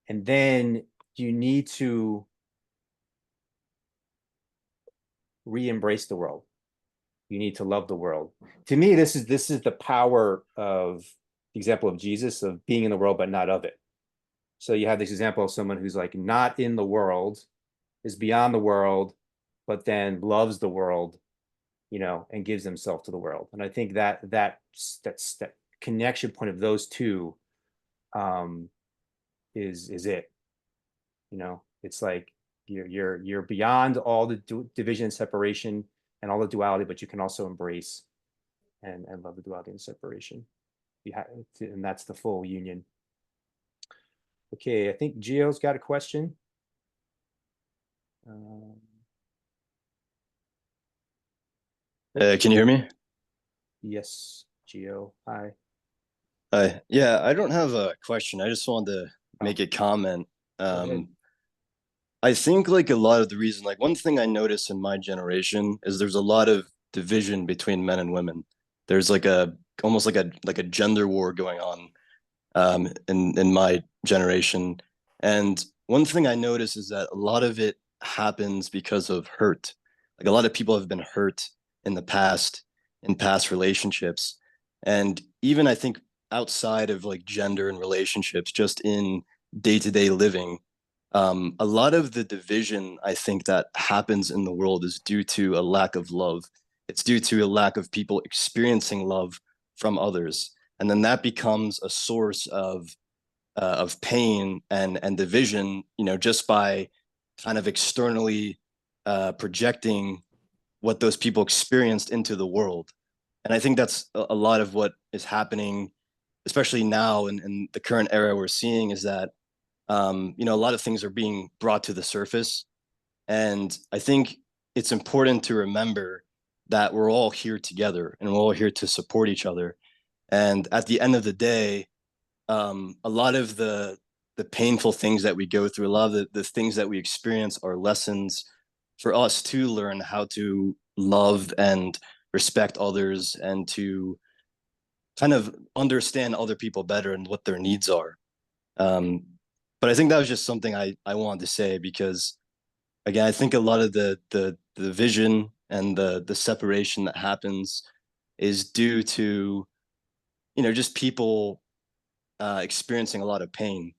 then you need to re-embrace the world. You need to love the world. To me, this is the power of the example of Jesus, of being in the world but not of it. So you have this example of someone who's like not in the world, is beyond the world, but then loves the world, you know, and gives himself to the world. And I think that connection point of those two is it. You know, it's like you're beyond all the division and separation and all the duality, but you can also embrace and love the duality and separation. And that's the full union. Okay, I think Gio's got a question. Can you hear me? Yes, Gio. Hi. Hi. Yeah, I don't have a question. I just wanted to make a comment. I think like a lot of the reason, like one thing I notice in my generation is there's a lot of division between men and women. There's like almost like a gender war going on in my generation. And one thing I notice is that a lot of it happens because of hurt. Like a lot of people have been hurt in the past, in past relationships. And even I think outside of like gender and relationships, just in day-to-day living, a lot of the division I think that happens in the world is due to a lack of love. It's due to a lack of people experiencing love from others, and then that becomes a source of pain and division. You know, just by kind of externally projecting what those people experienced into the world. And I think that's a lot of what is happening, especially now in the current era we're seeing, is that you know, a lot of things are being brought to the surface. And I think it's important to remember that we're all here together and we're all here to support each other. And at the end of the day, a lot of the painful things that we go through, a lot of the things that we experience are lessons for us to learn how to love and respect others and to kind of understand other people better and what their needs are. But I think that was just something I wanted to say because again, I think a lot of the vision and the separation that happens is due to, you know, just people experiencing a lot of pain.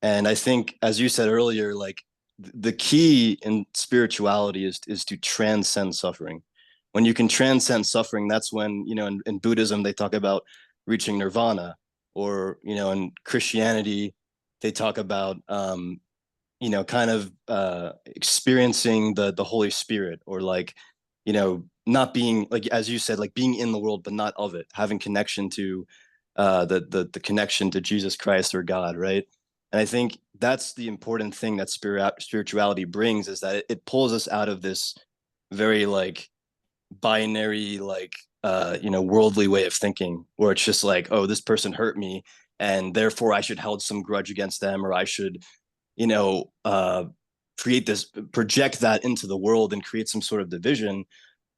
And I think, as you said earlier, like the key in spirituality is to transcend suffering. When you can transcend suffering, that's when, you know, in Buddhism they talk about reaching nirvana, or you know, in Christianity they talk about you know, kind of experiencing the Holy Spirit, or like, you know, not being, like as you said, like being in the world but not of it, having connection to the connection to Jesus Christ or God, right? And I think that's the important thing that spirituality brings, is that it pulls us out of this very like binary, like you know, worldly way of thinking, where it's just like, oh, this person hurt me and therefore I should hold some grudge against them, or I should, you know, create this, project that into the world and create some sort of division.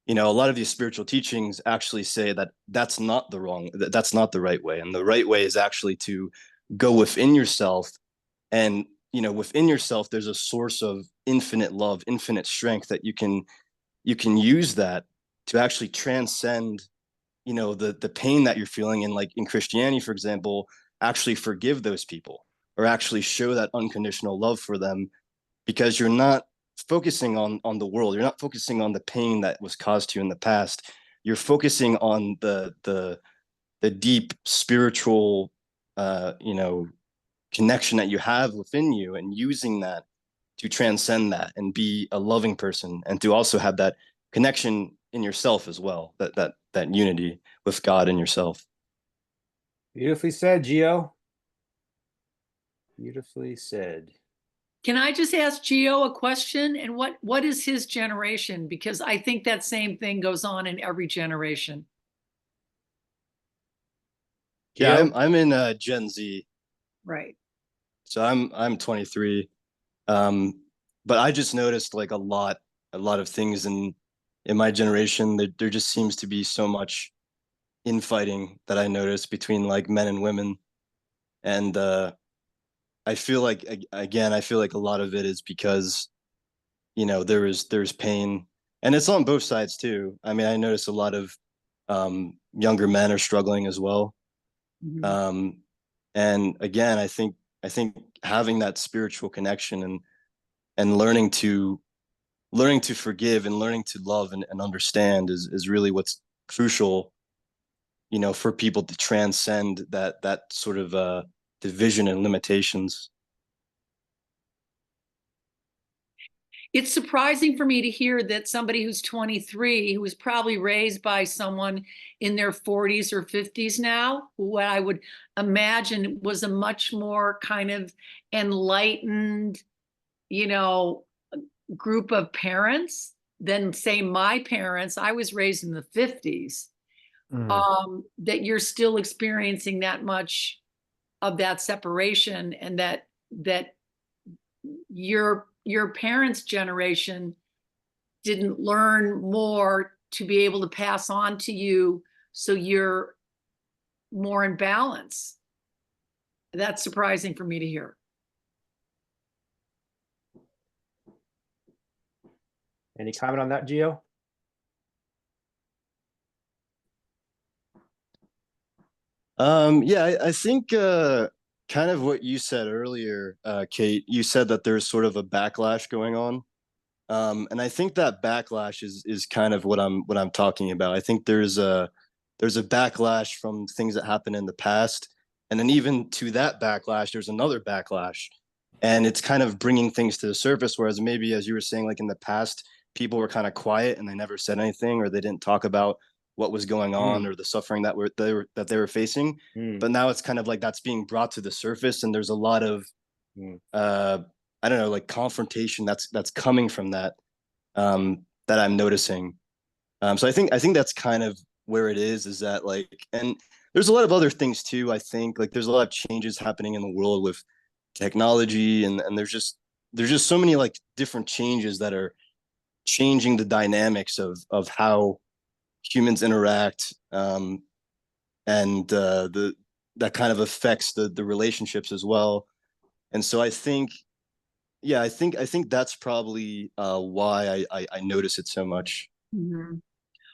You know, a lot of these spiritual teachings actually say that that's not that's not the right way. And the right way is actually to go within yourself. And, you know, within yourself, there's a source of infinite love, infinite strength that you can use that to actually transcend, you know, the pain that you're feeling. And like in Christianity, for example, actually forgive those people, or actually show that unconditional love for them, because you're not focusing on the world. You're not focusing on the pain that was caused to you in the past. You're focusing on the deep spiritual you know, connection that you have within you, and using that transcend that and be a loving person, and to also have that connection in yourself as well, that unity with God and yourself. Beautifully said, Gio. Beautifully said. Can I just ask Gio a question? And what is his generation? Because I think that same thing goes on in every generation. Yeah, Gio? I'm in Gen Z, Right. so I'm 23. But I just noticed like a lot of things in my generation. There just seems to be so much infighting that I noticed between like men and women, and I feel like again, I feel like a lot of it is because there's pain, and it's on both sides too. I mean, I notice a lot of younger men are struggling as well. Mhm. And again, I think having that spiritual connection and learning to forgive and learning to love and understand is really what's crucial, for people to transcend that sort of division and limitations. It's surprising for me to hear that somebody who's 23, who was probably raised by someone in their 40s or 50s now, who I would imagine was a much more kind of enlightened, you know, group of parents than say my parents. I was raised in the 50s. Mm. That you're still experiencing that much of that separation, and that your parents' generation didn't learn more to be able to pass on to you, so you're more in balance. That's surprising for me to hear. Any comment on that, Gio? Yeah, I think kind of what you said earlier, Kate. You said that there's sort of a backlash going on. And I think that backlash is kind of what I'm talking about. I think there's a backlash from things that happened in the past, and then even to that backlash, there's another backlash, and it's kind of bringing things to the surface. Whereas maybe, as you were saying, like in the past, people were kind of quiet and they never said anything, or they didn't talk about what was going on or the suffering that they were facing. Mm. But now it's kind of like that's being brought to the surface, and there's a lot of Mm. I don't know, like confrontation that's coming from that I'm noticing. So I think that's kind of where it is that like, and there's a lot of other things too. I think like there's a lot of changes happening in the world with technology, and there's just so many like different changes that are changing the dynamics of how humans interact, and the that kind of affects the relationships as well. And so I think, yeah, I think that's probably why I notice it so much. Mhm.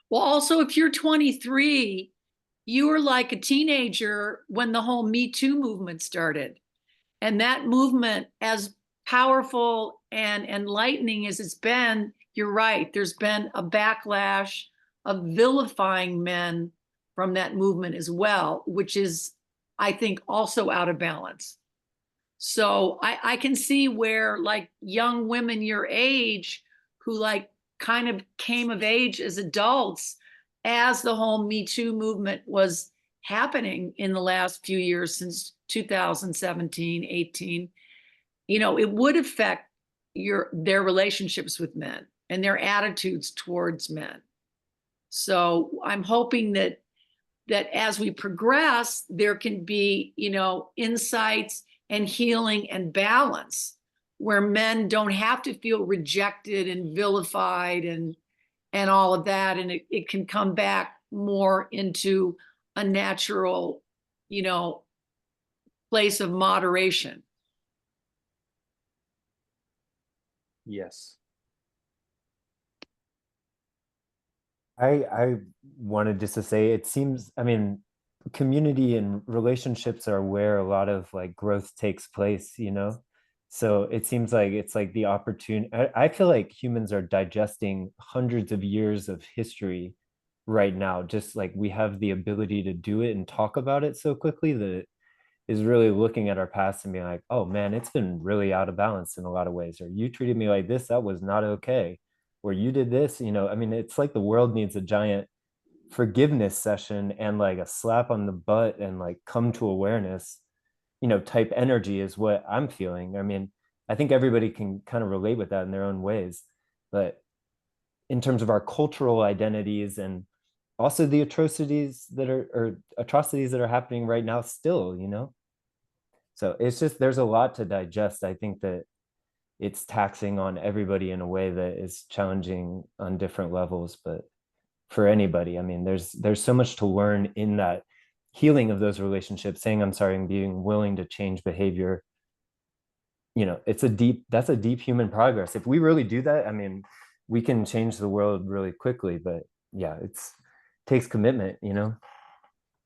Well, also, if you're 23, you were like a teenager when the whole Me Too movement started. And that movement, as powerful and enlightening as it's been, you're right, there's been a backlash of vilifying men from that movement as well, which is, I think, also out of balance. So I can see where like young women your age who like kind of came of age as adults as the whole Me Too movement was happening in the last few years since 2017, 18, it would affect their relationships with men and their attitudes towards men. So I'm hoping that as we progress, there can be, insights and healing and balance where men don't have to feel rejected and vilified and all of that. And it can come back more into a natural, you know, place of moderation. Yes. I wanted just to say, it seems, I mean, community and relationships are where a lot of like growth takes place, you know? So it seems like it's like the opportunity. I feel like humans are digesting hundreds of years of history right now. Just like we have the ability to do it and talk about it so quickly that is really looking at our past and being like, oh man, it's been really out of balance in a lot of ways, or you treated me like this, that was not okay, or you did this, you know. I mean, it's like the world needs a giant forgiveness session and like a slap on the butt and like come to awareness, you know, type energy is what I'm feeling. I mean, I think everybody can kind of relate with that in their own ways, but in terms of our cultural identities and also the atrocities that are, or atrocities that are happening right now still, you know. So it's just, there's a lot to digest. I think that it's taxing on everybody in a way that is challenging on different levels, but for anybody, I mean, there's so much to learn in that healing of those relationships, saying I'm sorry and being willing to change behavior. You know, that's a deep human progress. If we really do that, I mean, we can change the world really quickly. But yeah, it's takes commitment, you know.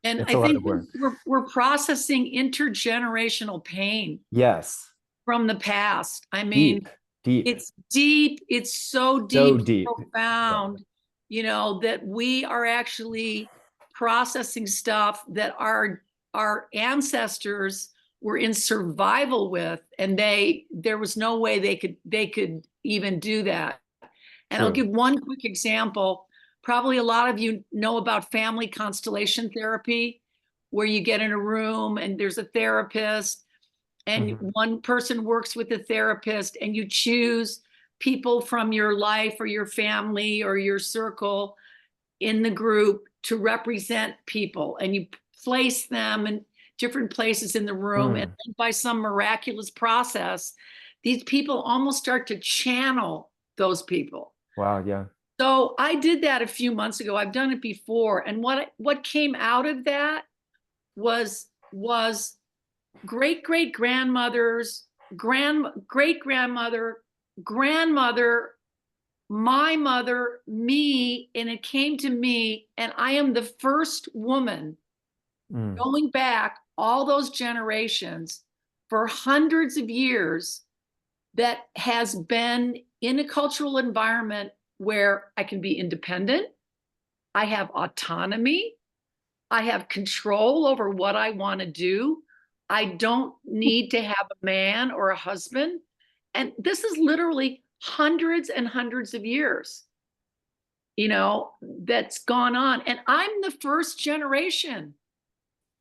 And It's I a lot think of work. we're processing intergenerational pain Yes. from the past. I mean, Deep, deep, it's deep. It's so so deep, deep. Yeah. profound, you know, that we are actually processing stuff that our ancestors were in survival with, and there was no way they could even do that. And I'll True. give one quick example. Probably a lot of you know about family constellation therapy, where you get in a room and there's a therapist, and Mhm. one person works with the therapist, and you choose people from your life or your family or your circle in the group to represent people, and you place them in different places in the room. And Mm. then by some miraculous process, these people almost start to channel those people. Wow. Yeah. So I did that a few months ago. I've done it before, and what came out of that was great great grandmothers, great grandmother, grandmother, my mother, me, and it came to me, and I am the first woman Mm. going back all those generations for hundreds of years that has been in a cultural environment where I can be independent, I have autonomy, I have control over what I want to do. I don't need to have a man or a husband. And this is literally hundreds and hundreds of years, you know, that's gone on. And I'm the first generation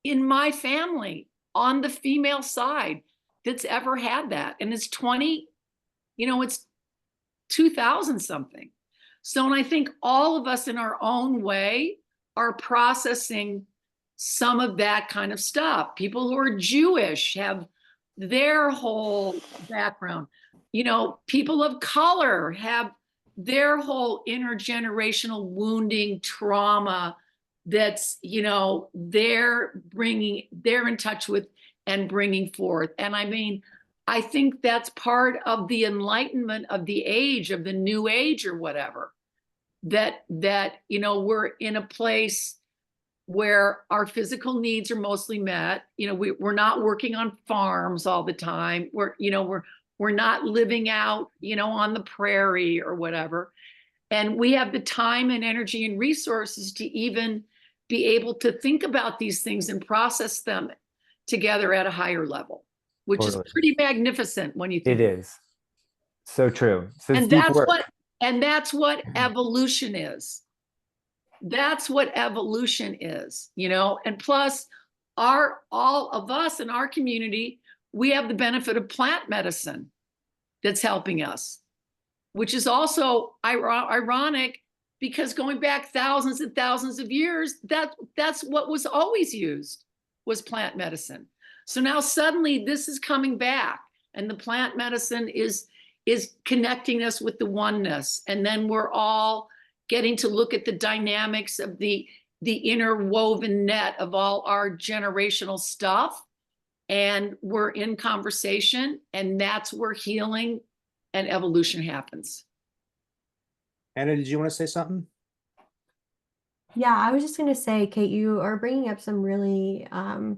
in my family on the female side that's ever had that. And it's 20, you know, it's 2000 something. So, and I think all of us in our own way are processing some of that kind of stuff. People who are Jewish have their whole background. You know, people of color have their whole intergenerational wounding trauma that's, you know, they're in touch with and bringing forth. And I mean, I think that's part of the enlightenment of the age, of the new age or whatever, that you know, we're in a place where our physical needs are mostly met. You know, we're not working on farms all the time. We're not living out, you know, on the prairie or whatever. And we have the time and energy and resources to even be able to think about these things and process them together at a higher level, which is Totally. pretty magnificent when you It think. is so true. So it's And deep work. that's what evolution is. That's what evolution is, you know. And plus, all of us in our community, we have the benefit of plant medicine that's helping us, which is also ironic, because going back thousands and thousands of years, that's what was always used, was plant medicine. So now suddenly this is coming back, and the plant medicine is connecting us with the oneness, and then we're all getting to look at the dynamics of the interwoven net of all our generational stuff, and we're in conversation, and that's where healing and evolution happens. Anna, did you want to say something? Yeah, I was just going to say, Kate, you are bringing up some really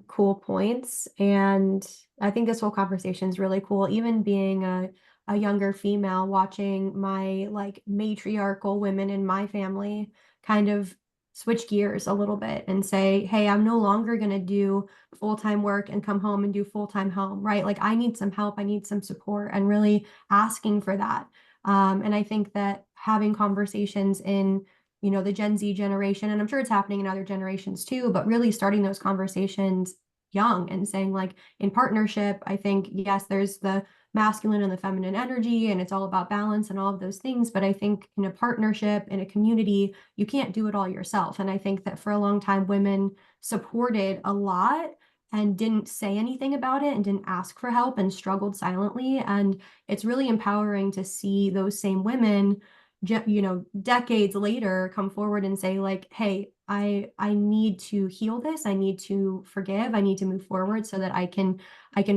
cool points. And I think this whole conversation is really cool. Even being a younger female, watching my like matriarchal women in my family kind of switch gears a little bit and say, hey, I'm no longer going to do full-time work and come home and do full-time home, right? Like I need some help, I need some support, and really asking for that. And I think that having conversations in, you know, the Gen Z generation, and I'm sure it's happening in other generations too, but really starting those conversations young and saying like in partnership, I think, yes, there's the masculine and the feminine energy, and it's all about balance and all of those things. But I think in a partnership, in a community, you can't do it all yourself. And I think that for a long time, women supported a lot and didn't say anything about it and didn't ask for help and struggled silently. And it's really empowering to see those same women, you know, decades later come forward and say like, hey, I need to heal this. I need to forgive. I need to move forward so that I can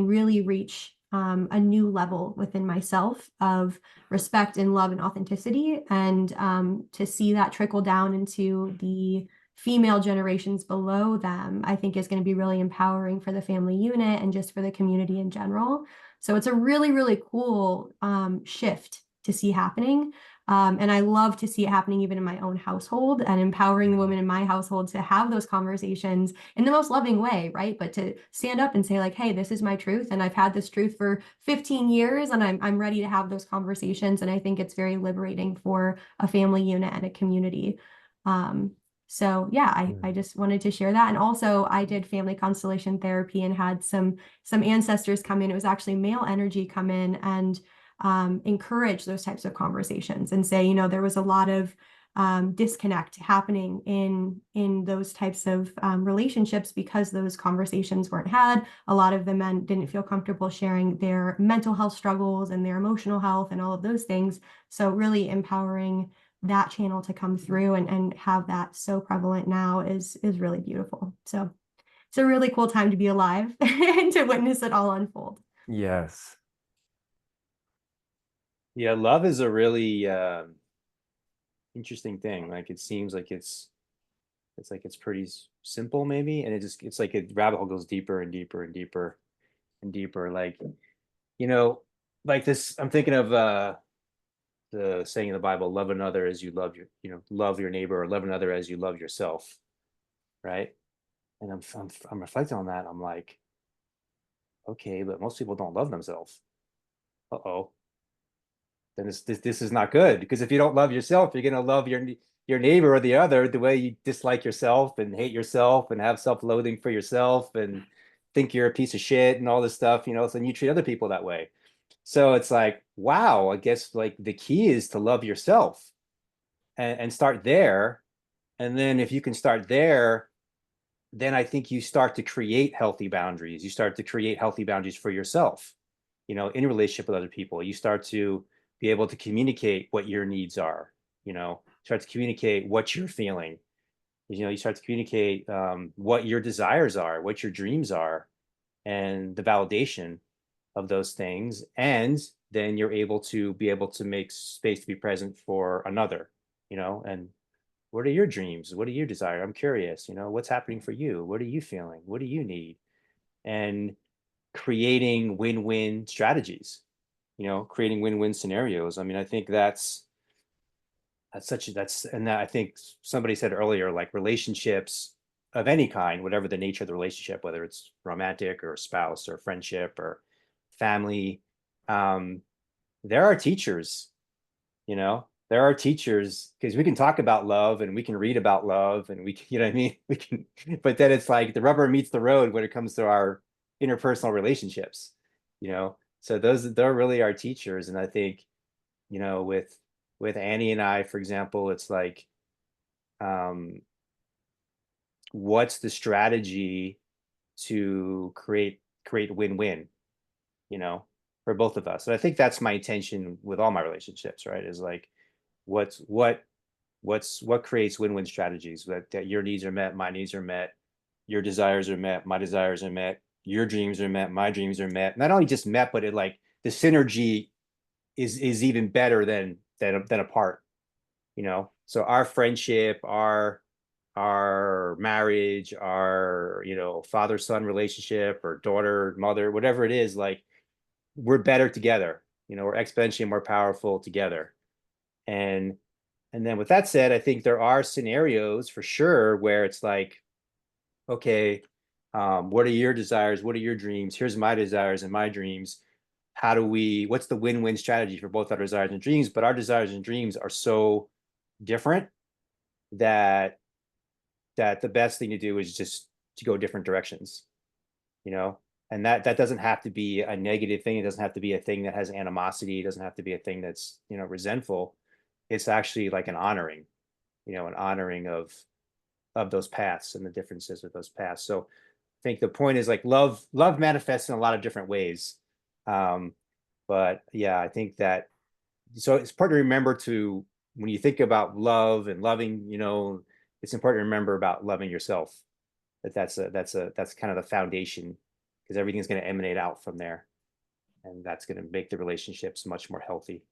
really reach a new level within myself of respect and love and authenticity, and to see that trickle down into the female generations below them, I think is going to be really empowering for the family unit and just for the community in general. So it's a really, really cool shift to see happening. And I love to see it happening even in my own household and empowering the women in my household to have those conversations in the most loving way, right? But to stand up and say like, hey, this is my truth, and I've had this truth for 15 years, and I'm ready to have those conversations. And I think it's very liberating for a family unit and a community. So yeah, I just wanted to share that. And also I did family constellation therapy and had some ancestors come in. It was actually male energy come in and encourage those types of conversations and say, you know, there was a lot of disconnect happening in those types of relationships because those conversations weren't had. A lot of the men didn't feel comfortable sharing their mental health struggles and their emotional health and all of those things. So really empowering that channel to come through and have that so prevalent now is really beautiful. So it's a really cool time to be alive and to witness it all unfold. Yes. Yeah, love is a really interesting thing. Like it seems like it's pretty simple maybe, and it's like a rabbit hole goes deeper and deeper and deeper and deeper. Like, you know, like this, I'm thinking of the saying in the Bible, love another as you love love your neighbor, or love another as you love yourself, right? And I'm reflecting on that. I'm like, okay, but most people don't love themselves. Uh-oh. Then this is not good, because if you don't love yourself, you're gonna love your neighbor or the other the way you dislike yourself and hate yourself and have self-loathing for yourself and think you're a piece of shit and all this stuff, so you treat other people that way. So it's like, wow, I guess like the key is to love yourself and start there. And then if you can start there, then I think you start to create healthy boundaries. You start to create healthy boundaries for yourself, in relationship with other people. You start to be able to communicate what your needs are, start to communicate what you're feeling. You start to communicate what your desires are, what your dreams are, and the validation of those things. And then you're able to make space to be present for another, and what are your dreams? What are your desires? I'm curious, what's happening for you? What are you feeling? What do you need? And creating win-win strategies, creating win-win scenarios. I mean, I think and I think somebody said earlier, like relationships of any kind, whatever the nature of the relationship, whether it's romantic or spouse or friendship or family, there are teachers, there are teachers, because we can talk about love and we can read about love and we can, what I mean? We can, but then it's like the rubber meets the road when it comes to our interpersonal relationships, so they're really our teachers. And I think, with Annie and I, for example, it's like, what's the strategy to create win-win, for both of us? And I think that's my intention with all my relationships, right? Is like, what creates win-win strategies that your needs are met, my needs are met, your desires are met, my desires are met, your dreams are met, my dreams are met. Not only just met, but it like the synergy is even better than apart, So our friendship, our marriage, our father-son relationship, or daughter mother, whatever it is, like we're better together, we're exponentially more powerful together. And And then with that said, I think there are scenarios for sure where it's like, okay, what are your desires? What are your dreams? Here's my desires and my dreams. What's the win-win strategy for both our desires and dreams? But our desires and dreams are so different that the best thing to do is just to go different directions, you know? And that doesn't have to be a negative thing. It doesn't have to be a thing that has animosity. It doesn't have to be a thing that's, resentful. It's actually like an honoring, an honoring of those paths and the differences of those paths. So I think the point is like love manifests in a lot of different ways. But yeah, I think that, so it's important to remember to, when you think about love and loving, it's important to remember about loving yourself. That's kind of the foundation, because everything's going to emanate out from there, and that's going to make the relationships much more healthy.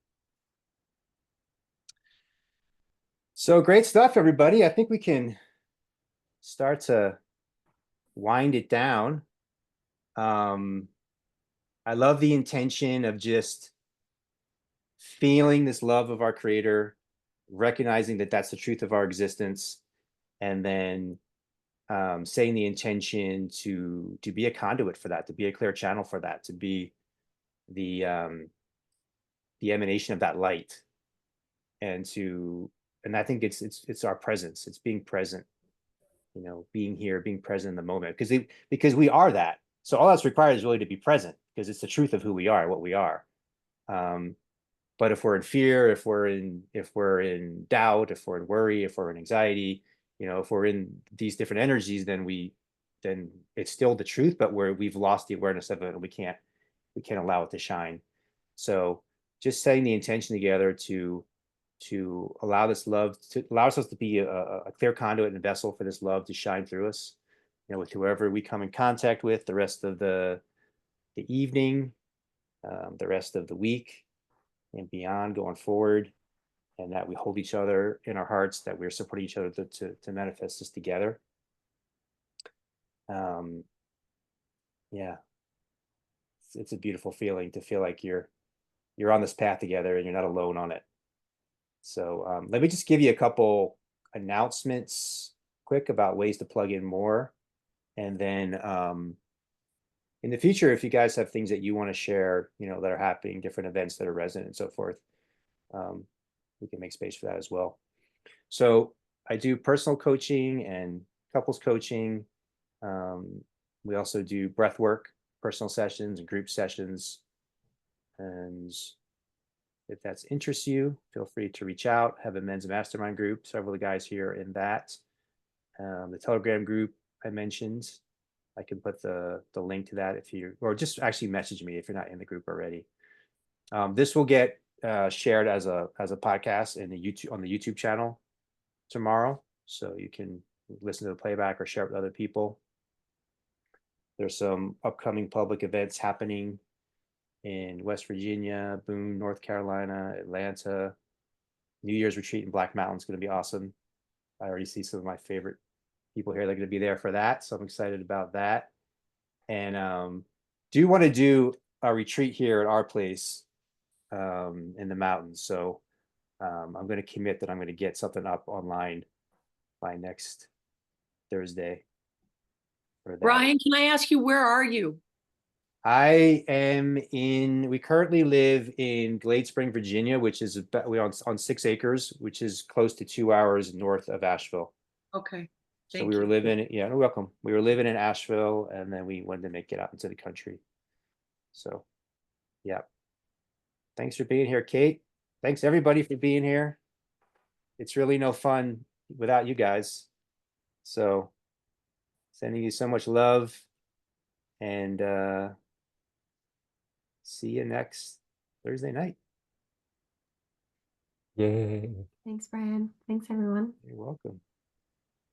So great stuff, everybody. I think we can start to wind it down. I love the intention of just feeling this love of our Creator, recognizing that that's the truth of our existence, and then saying the intention to be a conduit for that, to be a clear channel for that, to be the emanation of that light, and I think it's our presence. It's being present, being here, being present in the moment, because we are that. So all that's required is really to be present, because it's the truth of who we are, what we are. But if we're in fear, if we're in doubt, if we're in worry, if we're in anxiety, if we're in these different energies, then it's still the truth, but we've lost the awareness of it, and we can't allow it to shine. So just setting the intention together to allow this love, to allow ourselves to be a clear conduit and vessel for this love to shine through us, with whoever we come in contact with the rest of the evening, the rest of the week, and beyond going forward, and that we hold each other in our hearts, that we're supporting each other to manifest this together. Yeah, it's a beautiful feeling to feel like you're on this path together and you're not alone on it. So let me just give you a couple announcements quick about ways to plug in more. And then in the future, if you guys have things that you want to share, that are happening, different events that are resonant and so forth, we can make space for that as well. So I do personal coaching and couples coaching. We also do breath work, personal sessions and group sessions. And if that interests you, feel free to reach out. Have a men's mastermind group. Several of the guys here in that. The Telegram group I mentioned, I can put the link to that or just actually message me if you're not in the group already. This will get shared as a podcast on the YouTube channel tomorrow, so you can listen to the playback or share it with other people. There's some upcoming public events happening in West Virginia, Boone, North Carolina, Atlanta. New Year's retreat in Black Mountain is going to be awesome. I already see some of my favorite people here. They're going to be there for that, so I'm excited about that. And do want to do a retreat here at our place in the mountains. So I'm going to commit that I'm going to get something up online by next Thursday. Brian, can I ask you, where are you? We currently live in Glade Spring, Virginia, which is we're on 6 acres, which is close to 2 hours north of Asheville. Okay. So we were living, yeah, you're welcome. We were living in Asheville, and then we wanted to make it out into the country. So, yeah. Thanks for being here, Kate. Thanks everybody for being here. It's really no fun without you guys. So, sending you so much love, and see you next Thursday night. Yay. Thanks, Brian. Thanks, everyone. You're welcome.